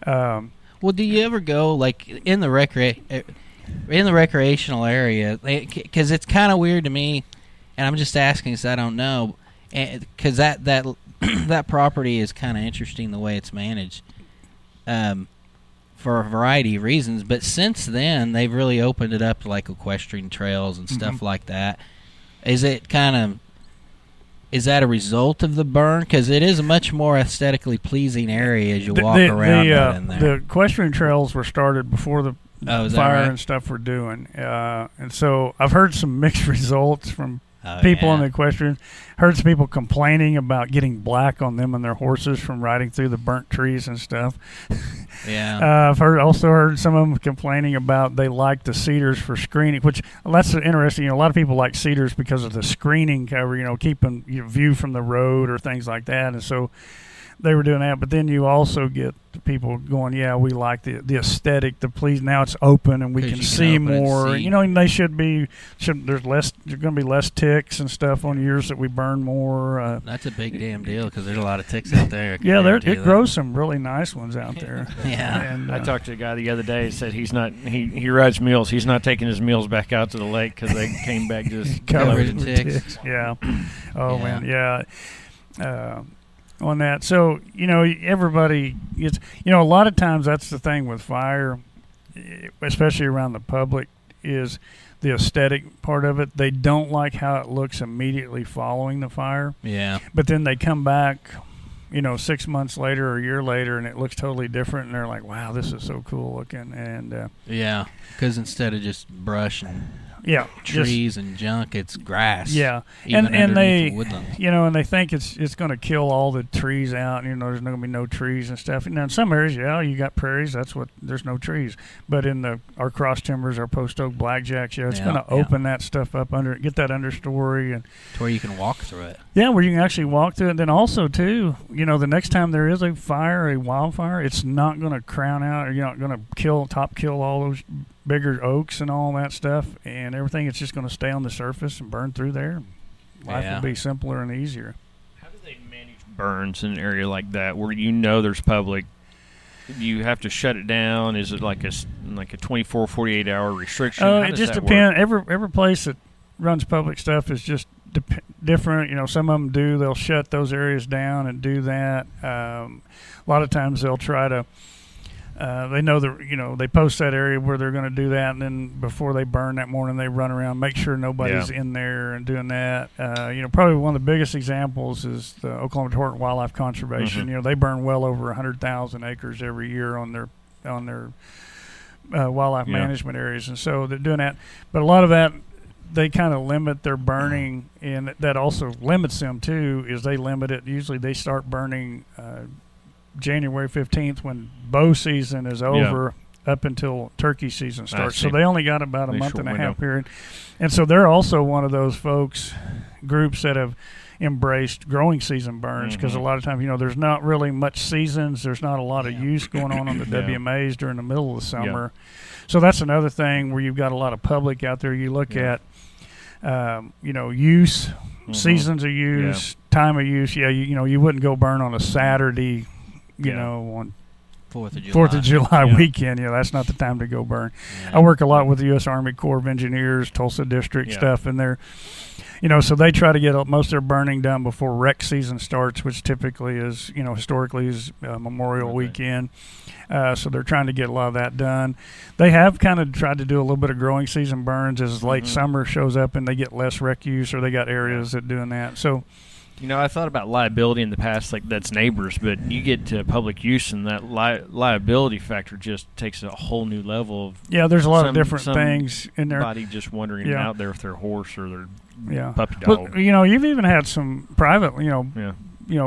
well, do you ever go like in the recreational area? Because it's kind of weird to me, and I'm just asking because I don't know. Because that that property is kind of interesting the way it's managed. For a variety of reasons, but since then they've really opened it up to like equestrian trails and stuff like that. Is that a result of the burn? Because it is a much more aesthetically pleasing area as you walk around in there. The equestrian trails were started before the fire right? and stuff we're doing, and so I've heard some mixed results from people in the equestrian. Heard some people complaining about getting black on them and their horses from riding through the burnt trees and stuff. I've also heard some of them complaining about they like the cedars for screening, which that's interesting. A lot of people like cedars because of the screening cover, keeping view from the road or things like that. And so they were doing that. But then you also get people going, we like the aesthetic, the please. Now it's open and we can see more. And they there's going to be less ticks and stuff on years that we burn more. That's a big damn deal because there's a lot of ticks out there. It grows some really nice ones out there. And I talked to a guy the other day. He said he rides mules. He's not taking his mules back out to the lake because they came back just covered in ticks. Man. On that. So, everybody gets, a lot of times that's the thing with fire, especially around the public, is the aesthetic part of it. They don't like how it looks immediately following the fire. But then they come back, 6 months later or a year later, and it looks totally different, and they're like, wow, this is so cool looking. And because instead of just brush and yeah, trees and junk. It's grass. Yeah, and they, woodland. And they think it's going to kill all the trees out. There's not going to be no trees and stuff. Now in some areas, you got prairies. There's no trees. But in our cross timbers, our post oak blackjacks, it's going to open that stuff up get that understory and to where you can walk through it. Yeah, where you can actually walk through it. And then also too, the next time there is a wildfire, it's not going to crown out, or you're not going to top kill all those bigger oaks and all that stuff and everything. It's just going to stay on the surface and burn through there. Life will be simpler and easier. How do they manage burns in an area like that where there's public? Do you have to shut it down? Is it like a 24, 48 hour restriction? It just depends. Every place that runs public stuff is just different. Some of them do. They'll shut those areas down and do that. A lot of times they'll try to. They know they post that area where they're going to do that, and then before they burn that morning, they run around, make sure nobody's in there and doing that. Probably one of the biggest examples is the Oklahoma Tort and Wildlife Conservation. Mm-hmm. They burn well over 100,000 acres every year on their wildlife management areas, and so they're doing that. But a lot of that, they kind of limit their burning, and that also limits them too. Is they limit it? Usually, they start burning January 15th when bow season is over, up until turkey season starts. So they only got about a month and a half period, and so they're also one of those groups that have embraced growing season burns, because a lot of times there's not really much seasons, there's not a lot of use going on the WMAs during the middle of the summer. So that's another thing where you've got a lot of public out there. You look at use, seasons of use, time of use. You wouldn't go burn on a Saturday, on 4th of July weekend. That's not the time to go burn. I work a lot with the U.S. Army Corps of Engineers, Tulsa District stuff, and they're so they try to get most of their burning done before rec season starts, which typically is, historically is Memorial Weekend. So they're trying to get a lot of that done. They have kind of tried to do a little bit of growing season burns as late summer shows up and they get less rec use, or they got areas that doing that. So, I thought about liability in the past, like that's neighbors, but you get to public use and that liability factor just takes a whole new level of. Yeah, there's a lot of different things in there. Somebody just wandering out there with their horse or their puppy dog. But, you've even had some private,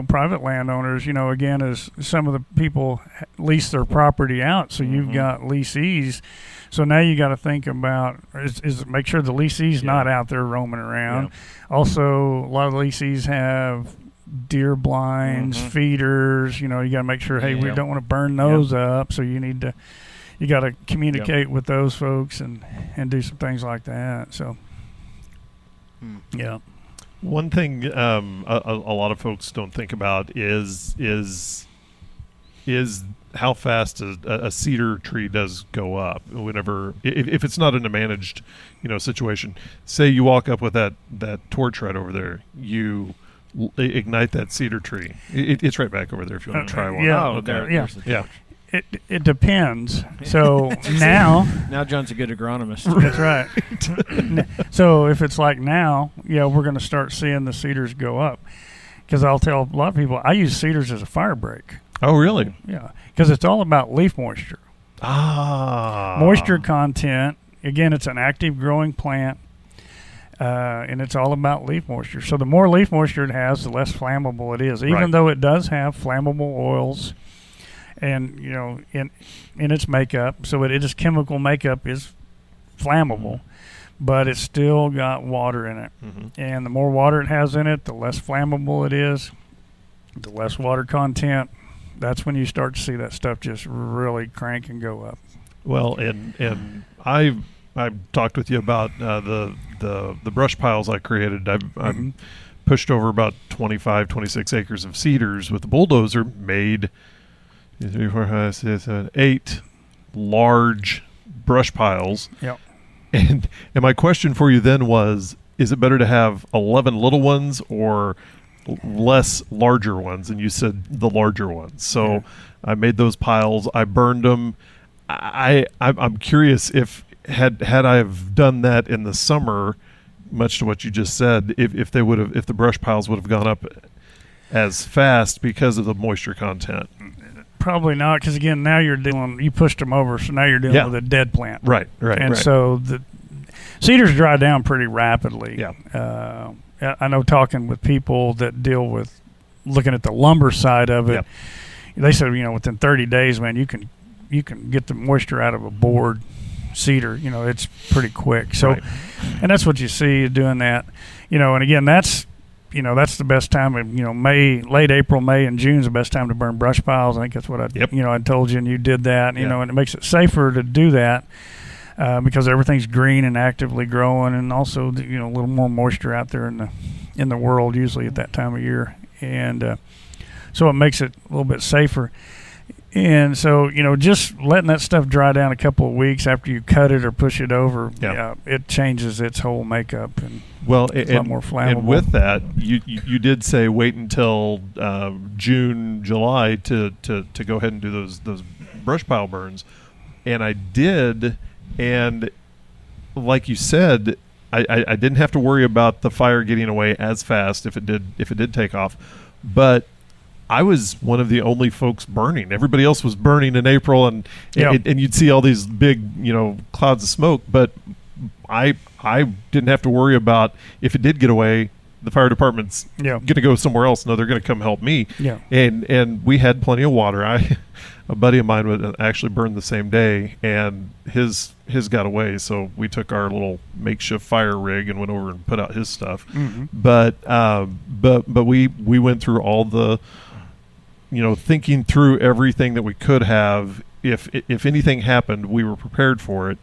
private landowners, again, as some of the people lease their property out, so you've got leasees. So now you got to think about is make sure the leasee's not out there roaming around. Also, a lot of leasees have deer blinds, feeders. You got to make sure, hey, we don't want to burn those up. So you got to communicate with those folks and do some things like that. So, One thing a lot of folks don't think about is how fast a cedar tree does go up whenever, if it's not in a managed situation. Say you walk up with that torch right over there, you ignite that cedar tree. It's right back over there if you want to try one. It depends. So now John's a good agronomist. That's right. So if it's like now, we're going to start seeing the cedars go up, because I'll tell a lot of people I use cedars as a fire break. Oh, really? Yeah, because it's all about leaf moisture. Moisture content. Again, it's an active growing plant, and it's all about leaf moisture. So the more leaf moisture it has, the less flammable it is, even though it does have flammable oils and, in its makeup. So its chemical makeup is flammable, but it's still got water in it. And the more water it has in it, the less flammable it is, the less water content. That's when you start to see that stuff just really crank and go up. Well, and I've talked with you about the brush piles I created. I've pushed over about 25, 26 acres of cedars with the bulldozer, made 3, 4, 5, 6, 7, 8 large brush piles. Yep. And my question for you then was, is it better to have 11 little ones or less larger ones? And you said the larger ones. So I made those piles. I burned them. I'm curious if had I have done that in the summer, much to what you just said, if the brush piles would have gone up as fast because of the moisture content. Probably not, because again, now you pushed them over, so now you're dealing with a dead plant. Right. And so the cedars dry down pretty rapidly. Yeah. I know, talking with people that deal with looking at the lumber side of it, they said, within 30 days, man, you can get the moisture out of a board cedar. It's pretty quick. So, and that's what you see doing that. And again, that's the best time of, May, late April, May, and June is the best time to burn brush piles. I think that's what I told you, and you did that. And it makes it safer to do that. Because everything's green and actively growing, and also a little more moisture out there in the world usually at that time of year, and so it makes it a little bit safer. And so, just letting that stuff dry down a couple of weeks after you cut it or push it over, it changes its whole makeup and it's a lot more flammable. And with that, you did say wait until June, July to go ahead and do those brush pile burns, and I did, and like you said, I didn't have to worry about the fire getting away as fast if it did take off, but I was one of the only folks burning. Everybody else was burning in April, and you'd see all these big, clouds of smoke. But I didn't have to worry about if it did get away. The fire department's going to go somewhere else. No, they're going to come help me. Yeah. And we had plenty of water. A buddy of mine would actually burn the same day, and his got away. So we took our little makeshift fire rig and went over and put out his stuff. Mm-hmm. But we went through all the, thinking through everything that we could have. If anything happened, we were prepared for it,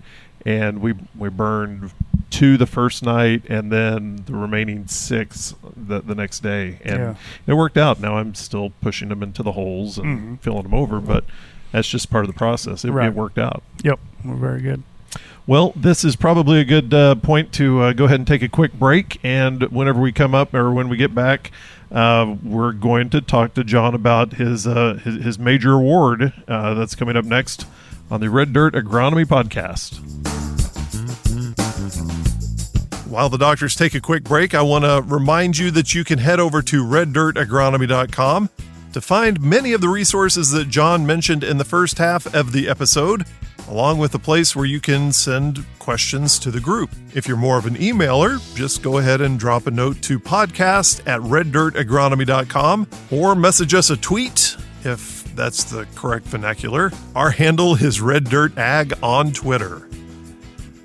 and we burned 2 the first night, and then the remaining 6 the next day, and it worked out. Now I'm still pushing them into the holes and filling them over, but that's just part of the process. It worked out. Yep, we're very good. Well, this is probably a good point to go ahead and take a quick break, and whenever we come up or when we get back, we're going to talk to John about his major award that's coming up next on the Red Dirt Agronomy Podcast. While the doctors take a quick break, I want to remind you that you can head over to reddirtagronomy.com to find many of the resources that John mentioned in the first half of the episode, along with a place where you can send questions to the group. If you're more of an emailer, just go ahead and drop a note to podcast@reddirtagronomy.com or message us a tweet if that's the correct vernacular. Our handle is reddirtag on Twitter.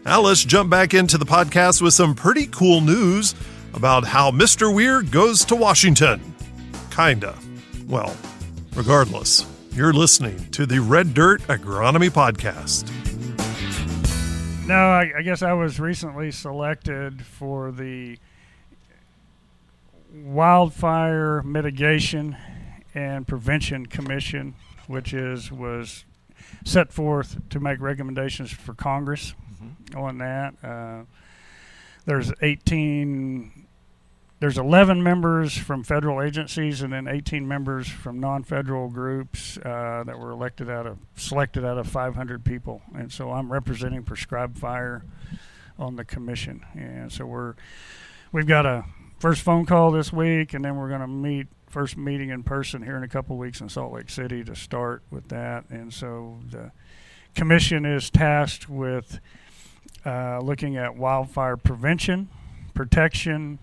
Now let's jump back into the podcast with some pretty cool news about how Mr. Weir goes to Washington. Kinda. Well, regardless, you're listening to the Red Dirt Agronomy Podcast. No, I guess I was recently selected for the Wildfire Mitigation and Prevention Commission, which was set forth to make recommendations for Congress on that. There's 11 members from federal agencies and then 18 members from non-federal groups that were selected out of 500 people. And so I'm representing Prescribed Fire on the commission. And so we've got a first phone call this week, and then we're going to first meeting in person here in a couple of weeks in Salt Lake City to start with that. And so the commission is tasked with looking at wildfire prevention, protection,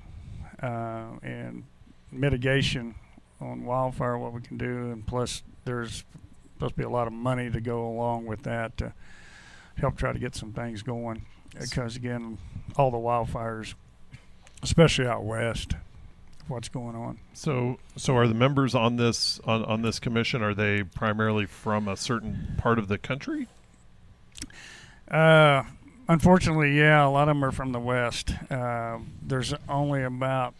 and mitigation on wildfire, what we can do, and plus there's supposed to be a lot of money to go along with that to help try to get some things going, because again, all the wildfires, especially out west, what's going on. So are the members on this commission, are they primarily from a certain part of the country? Unfortunately, yeah, a lot of them are from the West. There's only about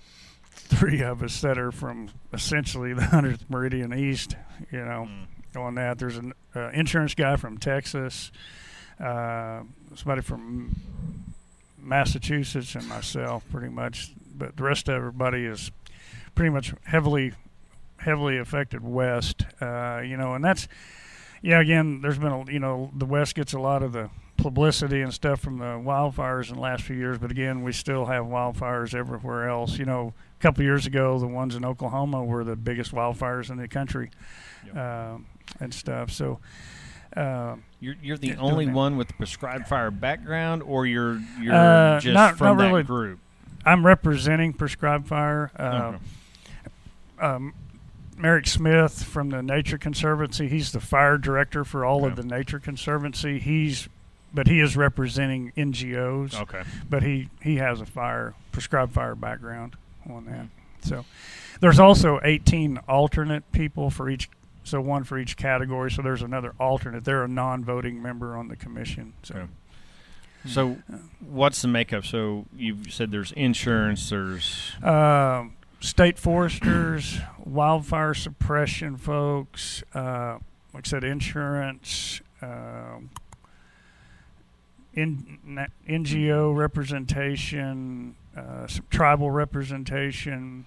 3 of us that are from essentially the 100th Meridian East, on that. There's an insurance guy from Texas, somebody from Massachusetts, and myself pretty much. But the rest of everybody is pretty much heavily affected West, and that's, again, there's been, the West gets a lot of the publicity and stuff from the wildfires in the last few years, but again, we still have wildfires everywhere else. A couple of years ago, the ones in Oklahoma were the biggest wildfires in the country, and stuff. So you're the only one with the Prescribed Fire background, or you're just not from that really. group? I'm representing Prescribed Fire. Merrick Smith from the Nature Conservancy, he's the fire director for all of the Nature Conservancy. He is representing NGOs. Okay. But he has a prescribed fire background on that. So there's also 18 alternate people for each, so one for each category. So there's another alternate. They're a non-voting member on the commission. So what's the makeup? So you've said there's insurance, there's state foresters, wildfire suppression folks, like I said, insurance, NGO representation, some tribal representation,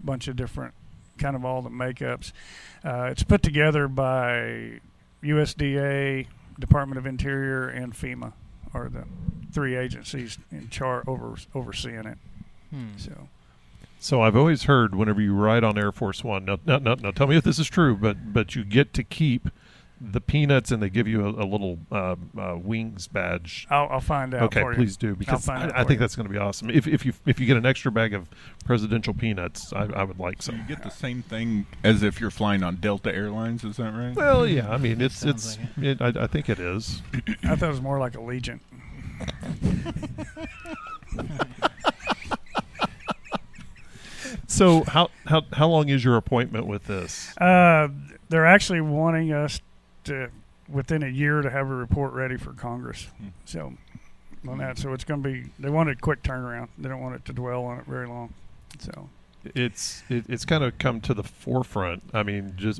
bunch of different kind of all the makeups. It's put together by USDA, Department of Interior, and FEMA are the three agencies in charge overseeing it. So I've always heard whenever you ride on Air Force One, now tell me if this is true, but you get to keep the peanuts and they give you a little wings badge. I'll find out. Okay, for you. please do, because I think that's going to be awesome. If you get an extra bag of presidential peanuts, I would like some. You get the same thing as if you're flying on Delta Airlines. Is that right? Well, yeah. I mean, it's like I think it is. I thought it was more like Allegiant. So how long is your appointment with this? They're actually wanting us to, within a year, to have a report ready for Congress. So on that, so it's going to be. They want a quick turnaround. They don't want it to dwell on it very long. So it's kind of come to the forefront. I mean, just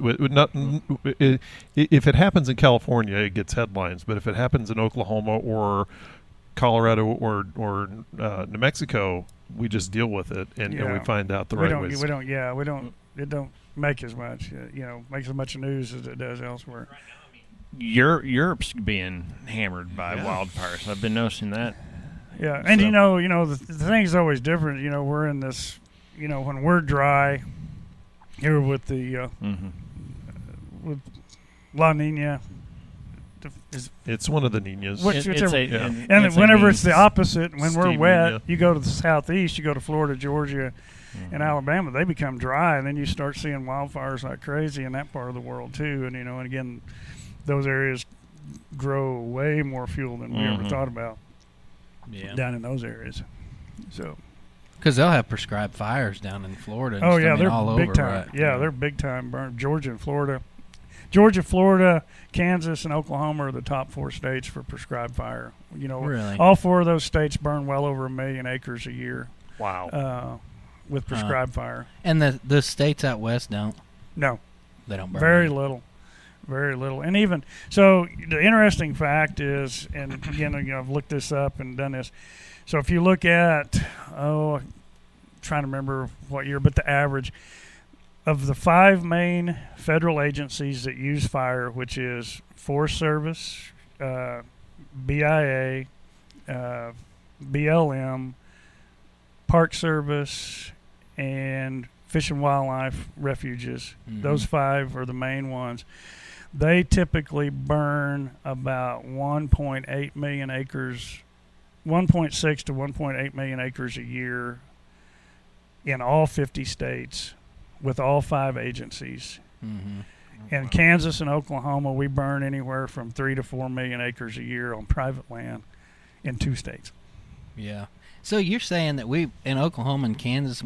if it happens in California, it gets headlines. But if it happens in Oklahoma or Colorado or New Mexico, we just deal with it and we find out the right ways. We don't. It don't make as much. Makes as much news as it does elsewhere. Europe's being hammered by wildfires. I've been noticing that. Yeah, and the thing's always different. We're in this. When we're dry, here with the with La Nina. It's one of the Ninas. And whenever it's the opposite, when we're wet, Nina. you go to the southeast, you go to Florida, Georgia, and Alabama, they become dry, and then you start seeing wildfires like crazy in that part of the world too. And and again, those areas grow way more fuel than we ever thought about down in those areas. So, because they'll have prescribed fires down in Florida. They're all big over, time. right? Yeah, they're big time burn. Georgia, Florida, Kansas, and Oklahoma are the top 4 states for prescribed fire. Really? All 4 of those states burn well over 1 million acres a year. Wow. With prescribed fire. And the states out west don't? No. They don't burn? Very little. And even, so the interesting fact is, and again, I've looked this up and done this. So if you look at, I'm trying to remember what year, but the average of the 5 main federal agencies that use fire, which is Forest Service, BIA, BLM, Park Service, and Fish and Wildlife Refuges. Those 5 are the main ones. They typically burn about 1.8 million acres, 1.6 to 1.8 million acres a year in all 50 states with all 5 agencies. In Kansas and Oklahoma, we burn anywhere from 3 to 4 million acres a year on private land in 2 states. Yeah. So you're saying that in Oklahoma and Kansas,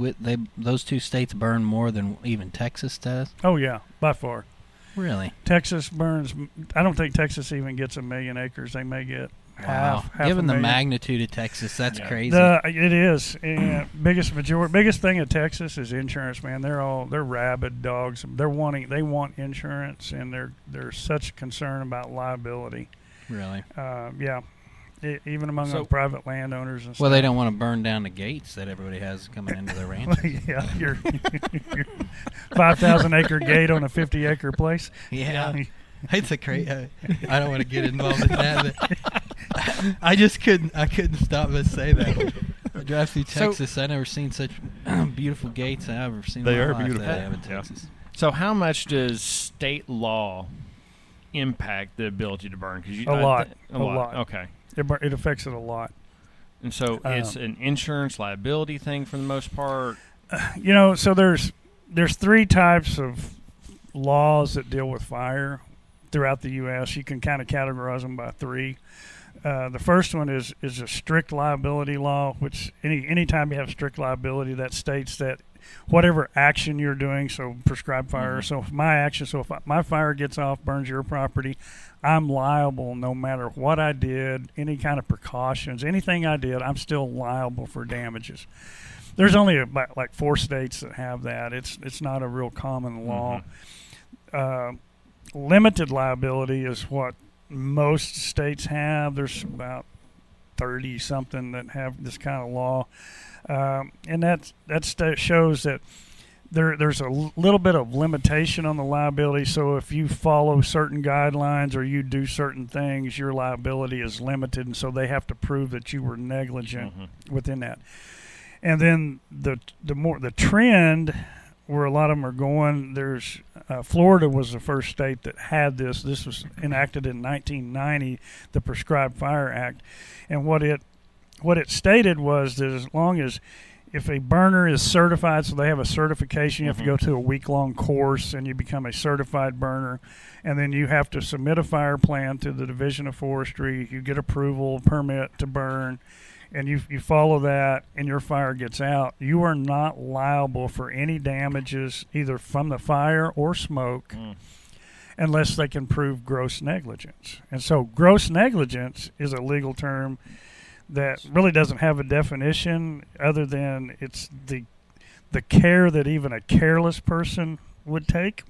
those 2 states burn more than even Texas does? Oh yeah, by far. Really? Texas burns. I don't think Texas even gets 1 million acres. They may get half. Given the 1 million. magnitude of Texas, that's crazy. It is. And biggest thing of Texas is insurance. Man, they're rabid dogs. They want insurance, and they're such concern about liability. Really? Yeah. Even among the private landowners and stuff. Well, they don't want to burn down the gates that everybody has coming into their ranch. Yeah, your 5,000 acre gate on a 50 acre place. Yeah. It's a crazy. I don't want to get involved in that. But I just couldn't stop but say that. I drive through Texas. I've never seen such beautiful gates I've ever seen. They in my are life beautiful. that I have in Texas. So how much does state law impact the ability to burn? A lot. Okay. It affects it a lot. And so it's an insurance liability thing for the most part? So there's 3 types of laws that deal with fire throughout the U.S. You can kind of categorize them by 3. The first one is a strict liability law, which anytime you have strict liability, that states that whatever action you're doing, so prescribed fire, so if my fire gets off, burns your property, I'm liable no matter what I did, any kind of precautions, anything I did, I'm still liable for damages. There's only about 4 states that have that. It's not a real common law. limited liability is what most states have. There's about 30 something that have this kind of law, and that shows that there's a little bit of limitation on the liability. So if you follow certain guidelines or you do certain things, your liability is limited, and so they have to prove that you were negligent within that. And then the trend where a lot of them are going, there's Florida was the first state that had this. This was enacted in 1990, the Prescribed Fire Act, and what it stated was that as long as if a burner is certified, so they have a certification, you have to go to a week-long course and you become a certified burner, and then you have to submit a fire plan to the Division of Forestry. You get approval, permit to burn, and you follow that and your fire gets out. You are not liable for any damages either from the fire or smoke unless they can prove gross negligence. And so gross negligence is a legal term that really doesn't have a definition other than it's the care that even a careless person would take.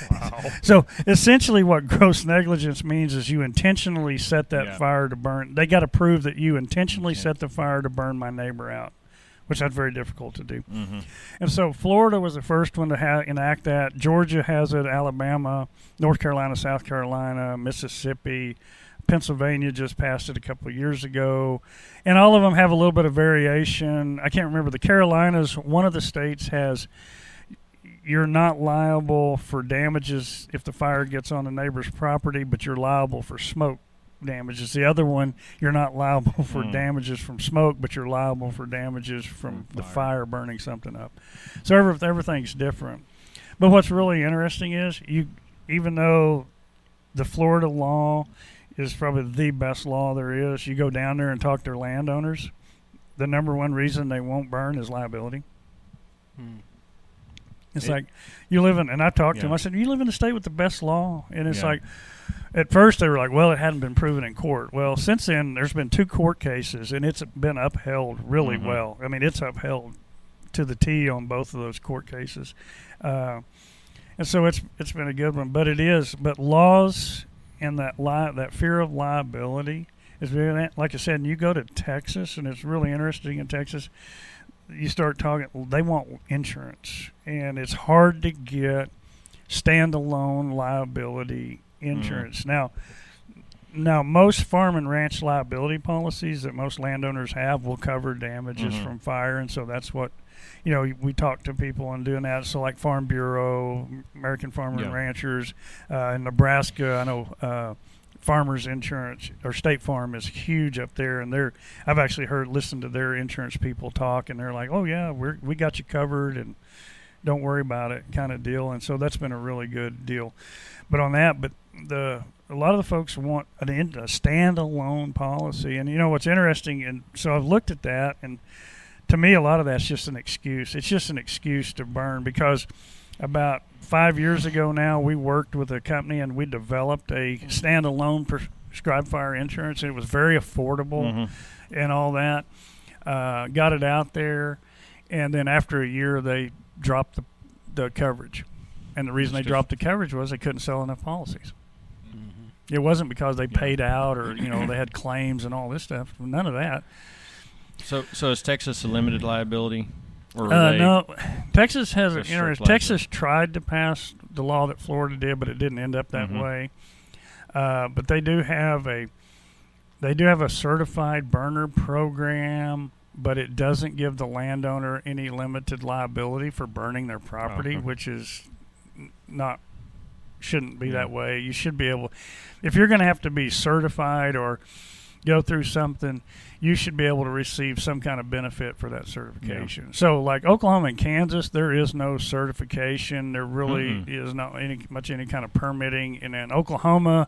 Wow. So essentially what gross negligence means is you intentionally set that fire to burn. They got to prove that you intentionally set the fire to burn my neighbor out, which that's very difficult to do. And so Florida was the first one to enact that. Georgia has it, Alabama, North Carolina, South Carolina, Mississippi, Pennsylvania just passed it a couple of years ago, and all of them have a little bit of variation. I can't remember. The Carolinas, one of the states has you're not liable for damages if the fire gets on the neighbor's property, but you're liable for smoke damages. The other one, you're not liable for damages from smoke, but you're liable for damages from the fire burning something up. So everything's different. But what's really interesting is even though the Florida law is probably the best law there is. You go down there and talk to their landowners, the number one reason they won't burn is liability. It's like, you live in, and I talked to them, I said, you live in the state with the best law? And it's like, at first they were like, well, it hadn't been proven in court. Well, since then, there's been 2 court cases, and it's been upheld really well. I mean, it's upheld to the T on both of those court cases. And so it's been a good one. But laws and that fear of liability is very, like I said, and you go to Texas, and it's really interesting in Texas, you start talking, they want insurance, and it's hard to get standalone liability insurance. Now, most farm and ranch liability policies that most landowners have will cover damages from fire, and so that's what, we talk to people on doing that. So like Farm Bureau, American Farmer and Ranchers, in Nebraska, I know Farmers Insurance or State Farm is huge up there, and I've actually listened to their insurance people talk, and they're like, oh yeah, we got you covered, and don't worry about it, kind of deal. And so that's been a really good deal. But on that, a lot of the folks want a standalone policy, and what's interesting, and so I've looked at that, and to me, a lot of that's just an excuse. It's just an excuse to burn, because about 5 years ago now, we worked with a company and we developed a standalone prescribed fire insurance. And it was very affordable and all that. Got it out there, and then after a year, they dropped the coverage. And the reason they dropped the coverage was they couldn't sell enough policies. It wasn't because they paid out or they had claims and all this stuff. None of that. So is Texas a limited liability? Or no, Texas has Texas tried to pass the law that Florida did, but it didn't end up that way. But they do have a certified burner program, but it doesn't give the landowner any limited liability for burning their property, which is shouldn't be that way. You should be able, if you're going to have to be certified or go through something, you should be able to receive some kind of benefit for that certification. So like Oklahoma and Kansas, there is no certification. There really is not any kind of permitting. And in Oklahoma,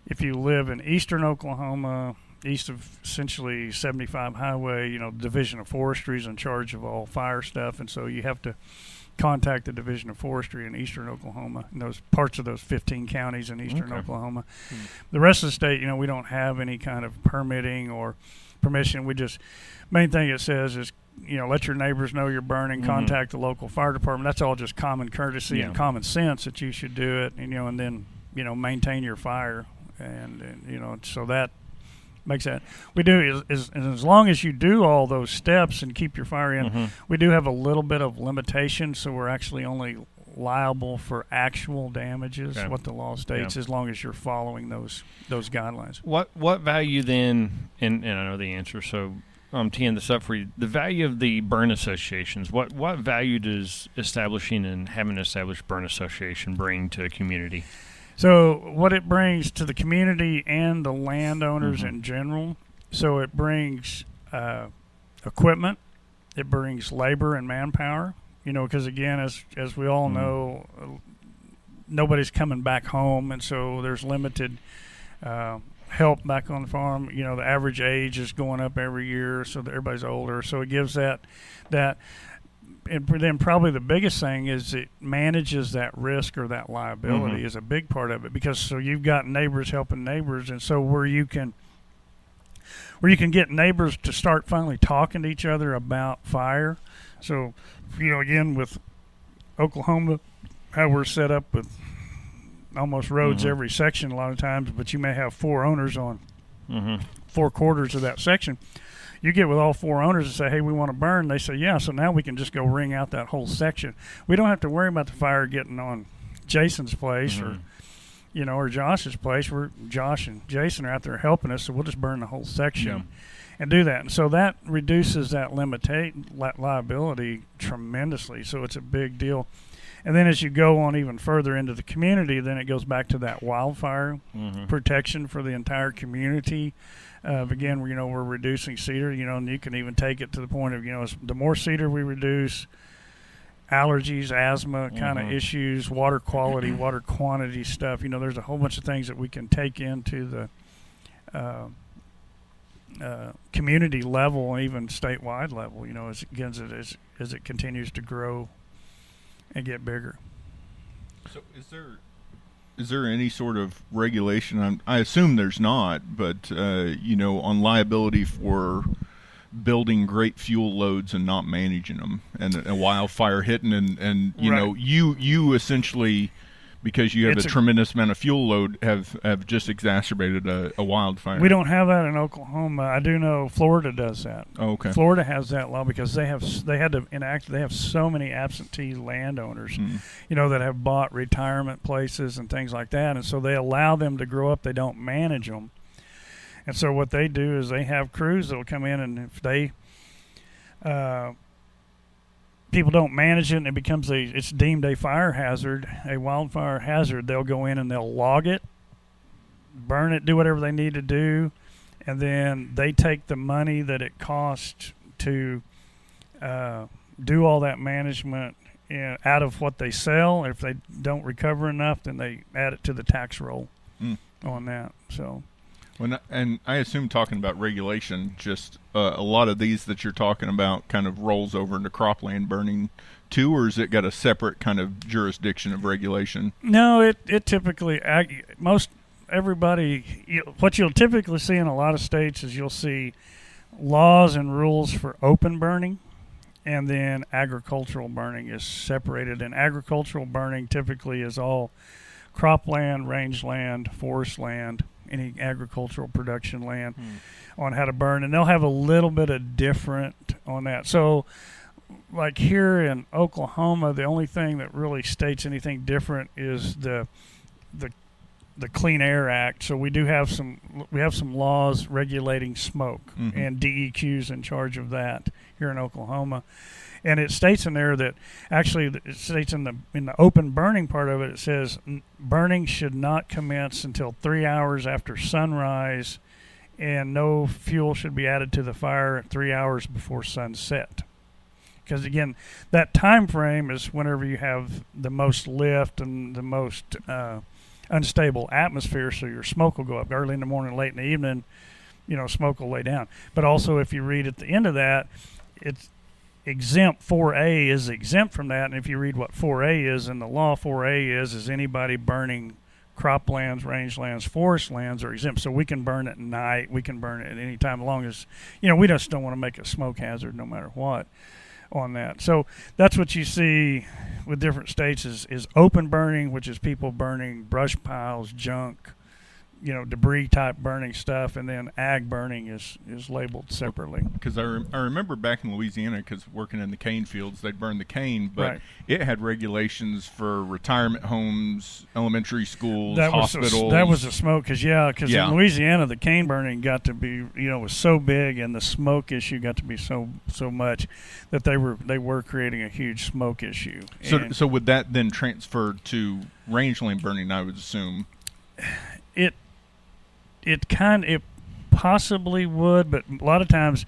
if you live in eastern Oklahoma, east of essentially 75 highway, Division of Forestry is in charge of all fire stuff. And so you have to contact the Division of Forestry in eastern Oklahoma, in those parts of those 15 counties in eastern Oklahoma. The rest of the state, we don't have any kind of permitting or permission. Main thing it says is let your neighbors know you're burning, contact the local fire department. That's all just common courtesy and common sense that you should do it, and then, maintain your fire. And so that makes that. We do, as long as you do all those steps and keep your fire in, we do have a little bit of limitation, so we're actually only liable for actual damages, what the law states, as long as you're following those guidelines. What value then, and I know the answer, so I'm teeing this up for you, the value of the burn associations, what value does establishing and having an established burn association bring to a community? So what it brings to the community and the landowners in general, so it brings equipment, it brings labor and manpower, because again, as we all know, nobody's coming back home, and so there's limited help back on the farm. The average age is going up every year, so that everybody's older. So it gives that. And then probably the biggest thing is it manages that risk or that liability is a big part of it, because so you've got neighbors helping neighbors, and so where you can get neighbors to start finally talking to each other about fire. So, again, with Oklahoma, how we're set up with almost roads every section a lot of times, but you may have 4 owners on 4 quarters of that section. You get with all 4 owners and say, hey, we want to burn. They say, yeah, so now we can just go ring out that whole section. We don't have to worry about the fire getting on Jason's place or Josh's place. Josh and Jason are out there helping us, so we'll just burn the whole section and do that. And so that reduces that liability tremendously, so it's a big deal. And then as you go on even further into the community, then it goes back to that wildfire protection for the entire community. Again, we're reducing cedar, and you can even take it to the point of, the more cedar we reduce, allergies, asthma kind of issues, water quality, water quantity stuff. There's a whole bunch of things that we can take into the community level and even statewide level, as it continues to grow and get bigger. So is there any sort of regulation? I assume there's not, but on liability for building great fuel loads and not managing them, and a wildfire hitting, and you essentially, because you have a tremendous amount of fuel load, have just exacerbated a wildfire. We don't have that in Oklahoma. I do know Florida does that. Oh, okay. Florida has that law because they have so many absentee landowners, that have bought retirement places and things like that, and so they allow them to grow up. They don't manage them, and so what they do is they have crews that will come in, and if they people don't manage it and it becomes it's deemed a fire hazard, a wildfire hazard, they'll go in and they'll log it, burn it, do whatever they need to do, and then they take the money that it costs to do all that management out of what they sell. If they don't recover enough, then they add it to the tax roll on that. So. And I assume, talking about regulation, just a lot of these that you're talking about kind of rolls over into cropland burning too, or has it got a separate kind of jurisdiction of regulation? No, it typically, what you'll typically see in a lot of states is you'll see laws and rules for open burning, and then agricultural burning is separated. And agricultural burning typically is all cropland, rangeland, forest land, any agricultural production land on how to burn, and they'll have a little bit of different on that. So like here in Oklahoma, the only thing that really states anything different is the Clean Air Act. So we have some laws regulating smoke, and DEQ's in charge of that here in Oklahoma. And it states in there that actually it states in the open burning part of it, it says burning should not commence until 3 hours after sunrise, and no fuel should be added to the fire 3 hours before sunset. Because again, that time frame is whenever you have the most lift and the most unstable atmosphere, so your smoke will go up early in the morning, late in the evening, smoke will lay down. But also if you read at the end of that, it's exempt. 4A is exempt from that, and if you read what 4A is in the law, 4A is anybody burning croplands, rangelands, forest lands are exempt. So we can burn at night. We can burn it at any time, as long as, we just don't want to make a smoke hazard no matter what on that. So that's what you see with different states is open burning, which is people burning brush piles, junk, debris type burning stuff, and then ag burning is labeled separately. Because I remember back in Louisiana, because working in the cane fields, they'd burn the cane, but it had regulations for retirement homes, elementary schools, hospitals. That was the smoke, because in Louisiana the cane burning got to be was so big, and the smoke issue got to be so much that they were creating a huge smoke issue. So would that then transfer to rangeland burning? I would assume it possibly would, but a lot of times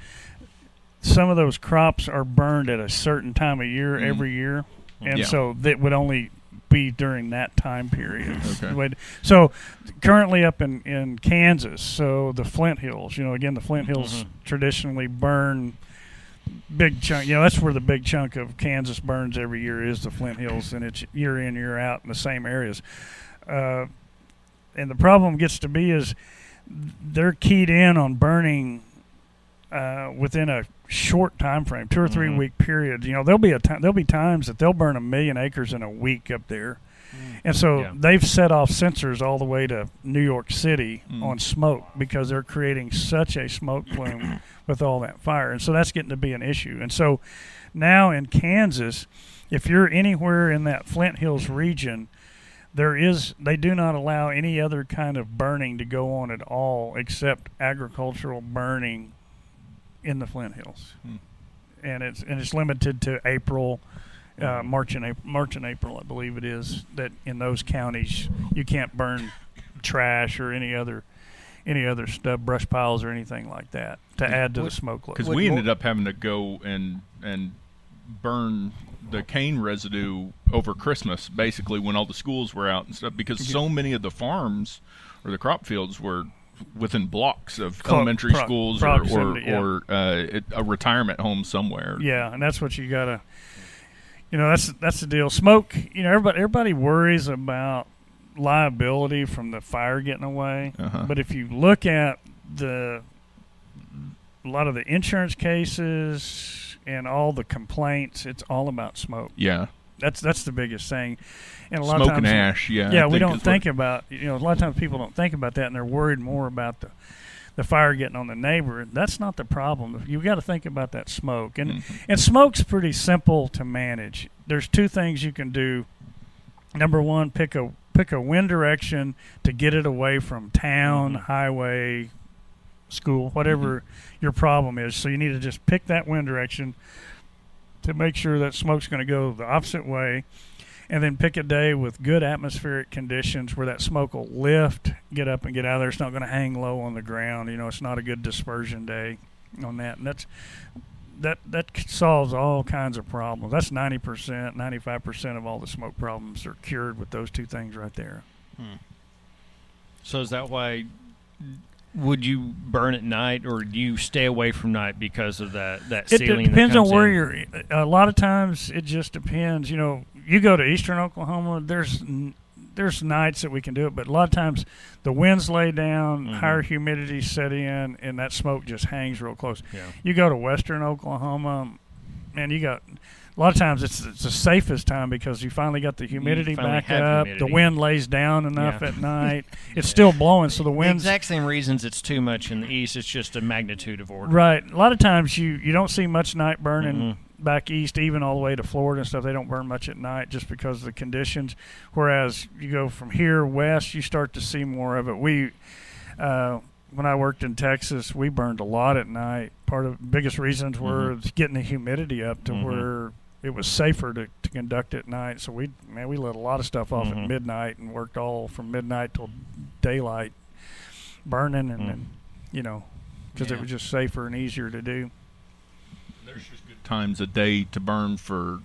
some of those crops are burned at a certain time of year every year, and so that would only be during that time period. Okay. So currently up in Kansas, so the Flint Hills, again, the Flint Hills traditionally burn big chunk. That's where the big chunk of Kansas burns every year is the Flint Hills, and it's year in, year out in the same areas. And the problem gets to be is they're keyed in on burning within a short time frame, 2 or 3 week period. There'll be times that they'll burn 1 million acres in a week up there, and so they've set off sensors all the way to New York City on smoke, because they're creating such a smoke plume with all that fire, and so that's getting to be an issue. And so now in Kansas, if you're anywhere in that Flint Hills region, they do not allow any other kind of burning to go on at all except agricultural burning in the Flint Hills, and it's limited to April, March and April, I believe it is, that in those counties you can't burn trash or any other stuff, brush piles or anything like that, to add to the smoke load. Because we ended up having to go and burn the cane residue over Christmas, basically, when all the schools were out and stuff, because so many of the farms or the crop fields were within blocks of elementary schools or a retirement home somewhere. Yeah, and that's what you gotta. That's the deal. Smoke. Everybody worries about liability from the fire getting away, but if you look at a lot of the insurance cases and all the complaints, it's all about smoke. Yeah, that's the biggest thing. And a lot smoke of times, and ash. We don't think about. A lot of times people don't think about that, and they're worried more about the fire getting on the neighbor. That's not the problem. You got to think about that smoke, and smoke's pretty simple to manage. There's 2 things you can do. Number one, pick a wind direction to get it away from town, highway, school, whatever your problem is. So you need to just pick that wind direction to make sure that smoke's going to go the opposite way, and then pick a day with good atmospheric conditions where that smoke will lift, get up and get out of there. It's not going to hang low on the ground. It's not a good dispersion day on that, and that solves all kinds of problems. That's 90%, 95% of all the smoke problems are cured with those 2 things right there. So is that why? Would you burn at night, or do you stay away from night because of that ceiling? It depends on where you're. A lot of times, it just depends. You go to eastern Oklahoma, there's nights that we can do it, but a lot of times the winds lay down, higher humidity set in, and that smoke just hangs real close. Yeah. You go to western Oklahoma, and you got a lot of times it's the safest time, because you finally got the humidity back up. Humidity. The wind lays down enough at night. It's still blowing, so the wind's... The exact same reasons it's too much in the east. It's just a magnitude of order. Right. A lot of times you don't see much night burning back east, even all the way to Florida and stuff. They don't burn much at night just because of the conditions. Whereas you go from here west, you start to see more of it. When I worked in Texas, we burned a lot at night. Part of the biggest reasons were getting the humidity up to where it was safer to conduct at night. So we let a lot of stuff off at midnight and worked all from midnight till daylight burning, and because it was just safer and easier to do. There's just good times a day to burn for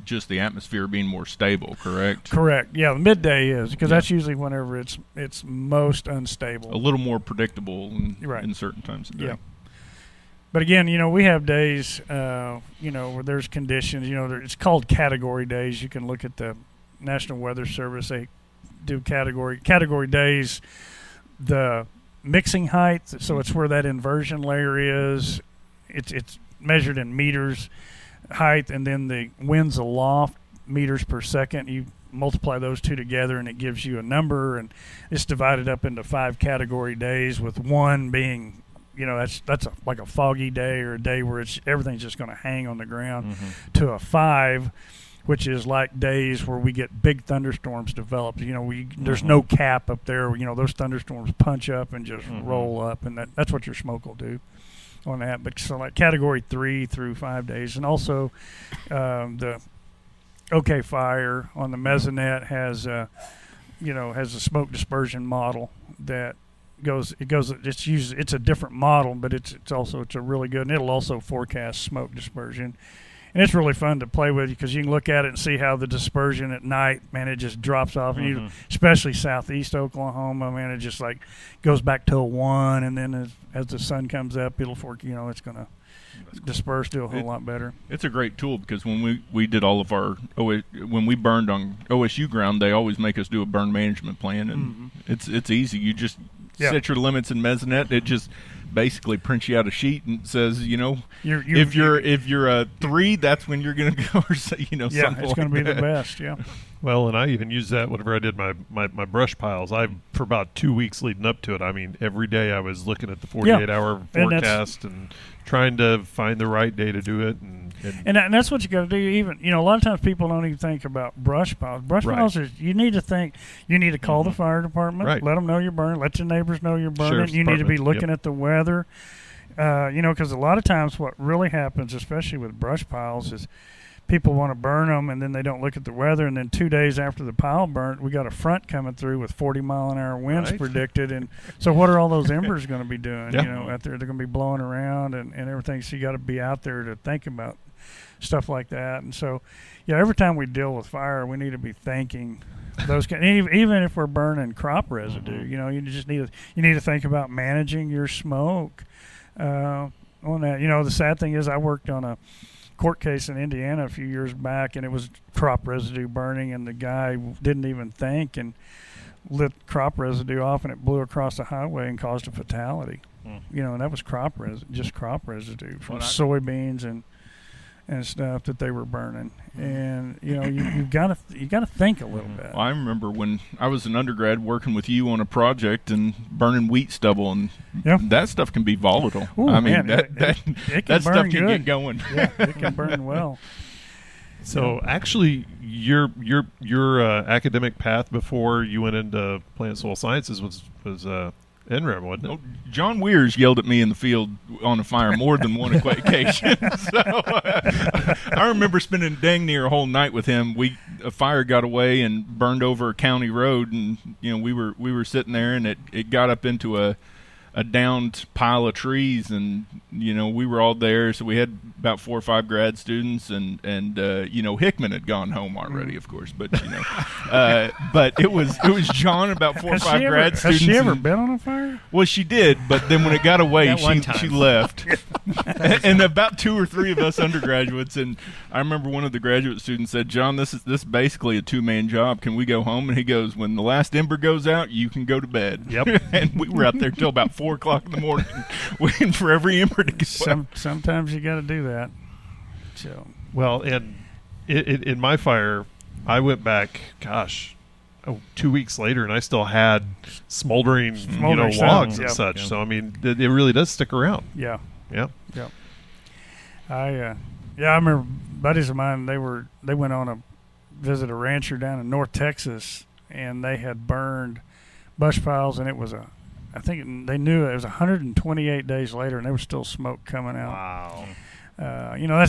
just the atmosphere being more stable, correct? Correct. Yeah, the midday is, because that's usually whenever it's most unstable. A little more predictable in certain times of day. Yeah. But again, we have days, where there's conditions. It's called category days. You can look at the National Weather Service. They do category days. The mixing height, so it's where that inversion layer is. It's measured in meters height, and then the winds aloft meters per second. You multiply those two together, and it gives you a number, and it's divided up into 5 category days, with one being, that's like a foggy day, or a day where everything's just going to hang on the ground, to a 5, which is like days where we get big thunderstorms developed. There's no cap up there. Those thunderstorms punch up and just roll up, and that's what your smoke will do on that. But so like category 3 through 5 days, and also the OK Fire on the mesonet has a smoke dispersion model that it's a different model, but it's a really good, and it'll also forecast smoke dispersion. And it's really fun to play with, because you can look at it and see how the dispersion at night, man, it just drops off. And especially southeast Oklahoma, man, it just like goes back to a 1, and then as the sun comes up, it's going to disperse, do a whole lot better. It's a great tool, because when we did all of our when we burned on OSU ground, they always make us do a burn management plan, and it's easy. You just set your limits in mesonet. It just basically prints you out a sheet and says, if you're a 3, that's when you're going to go, or something it's going to be the best. Yeah. Well, and I even used that whenever I did my brush piles. For about 2 weeks leading up to it, I mean, every day I was looking at the 48-hour forecast and trying to find the right day to do it. And that's what you got to do. Even a lot of times people don't even think about brush piles. Piles is, you need to think. You need to call the fire department. Let them know you're burning. Let your neighbors know you're burning. Sheriff's You need to be Department, looking at the weather. Because a lot of times what really happens, especially with brush piles, is people want to burn them, and then they don't look at the weather, and then 2 days after the pile burnt, we got a front coming through with 40-mile-an-hour winds predicted, and so what are all those embers going to be doing? Out there, they're going to be blowing around and everything. So you got to be out there to think about stuff like that. And so, every time we deal with fire, we need to be thinking those even if we're burning crop residue. You just need to think about managing your smoke on that. The sad thing is, I worked on a court case in Indiana a few years back, and it was crop residue burning, and the guy didn't even think and lit crop residue off, and it blew across the highway and caused a fatality. And that was crop residue from soybeans and stuff that they were burning. And you've got to think a little bit. Well, I remember when I was an undergrad working with you on a project and burning wheat stubble, and that stuff can be volatile. Ooh, I mean, man, that stuff can get going. Yeah, it can burn well. So actually, your academic path before you went into plant soil sciences was NREM, wasn't it? Oh, John Weers yelled at me in the field on a fire more than one occasion. So I remember spending dang near a whole night with him. A fire got away and burned over a county road, and we were sitting there, and it got up into a downed pile of trees, and we were all there. So we had about 4 or 5 grad students, and Hickman had gone home already, of course, but but it was John, about 4 or 5 grad students. Has she ever been on a fire? Well, she did, but then when it got away, she left. And about 2 or 3 of us undergraduates, and I remember one of the graduate students said, "John, this is basically a 2-man job. Can we go home?" And he goes, "When the last ember goes out, you can go to bed." Yep. And we were out there till about 4 o'clock in the morning waiting for every ember to go out. Sometimes you got to do that. So Well, and in my fire, I went back, 2 weeks later, and I still had smoldering logs and such. Yeah. So I mean, it really does stick around. Yeah. Yeah. Yeah. I remember buddies of mine. They went on a visit a rancher down in North Texas, and they had burned bush piles, and it was I think they knew it was 128 days later, and there was still smoke coming out. Wow.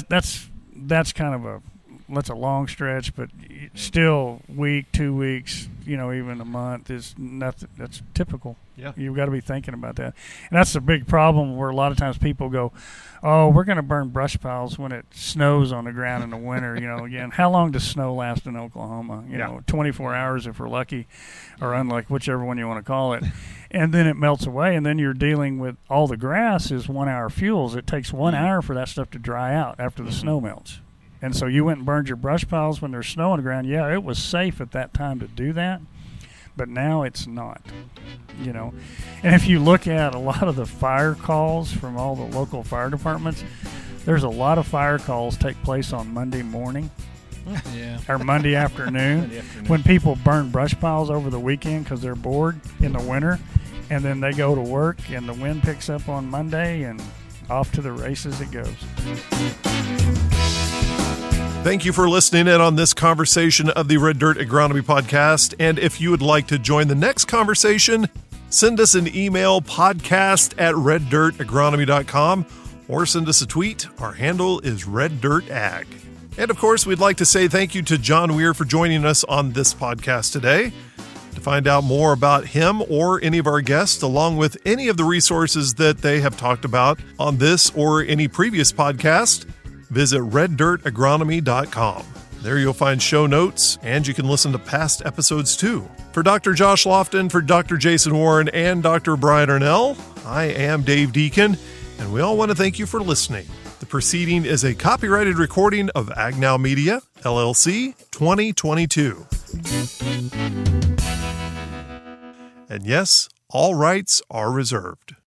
That's kind of that's a long stretch, but still week, 2 weeks, even a month is nothing. That's typical. Yeah. You've got to be thinking about that. And that's a big problem where a lot of times people go, "Oh, we're going to burn brush piles when it snows on the ground in the winter." Again, how long does snow last in Oklahoma? 24 hours if we're lucky, or unlucky, whichever one you want to call it. And then it melts away, and then you're dealing with all the grass is 1 hour fuels. It takes 1 hour for that stuff to dry out after the snow melts. And so you went and burned your brush piles when there's snow on the ground. Yeah, it was safe at that time to do that. but now it's not. You know, and if you look at a lot of the fire calls from all the local fire departments, there's a lot of fire calls take place on Monday morning. Yeah. Or Monday afternoon, when people burn brush piles over the weekend because they're bored in the winter, and then they go to work and the wind picks up on Monday and off to the races it goes. Thank you for listening in on this conversation of the Red Dirt Agronomy Podcast. And if you would like to join the next conversation, send us an email, podcast@reddirtagronomy.com, or send us a tweet. Our handle is reddirtag. And of course, we'd like to say thank you to John Weir for joining us on this podcast today. To find out more about him or any of our guests, along with any of the resources that they have talked about on this or any previous podcast, visit reddirtagronomy.com. There you'll find show notes, and you can listen to past episodes too. For Dr. Josh Lofton, for Dr. Jason Warren, and Dr. Brian Arnell, I am Dave Deacon, and we all want to thank you for listening. The proceeding is a copyrighted recording of Agnow Media, LLC, 2022. And yes, all rights are reserved.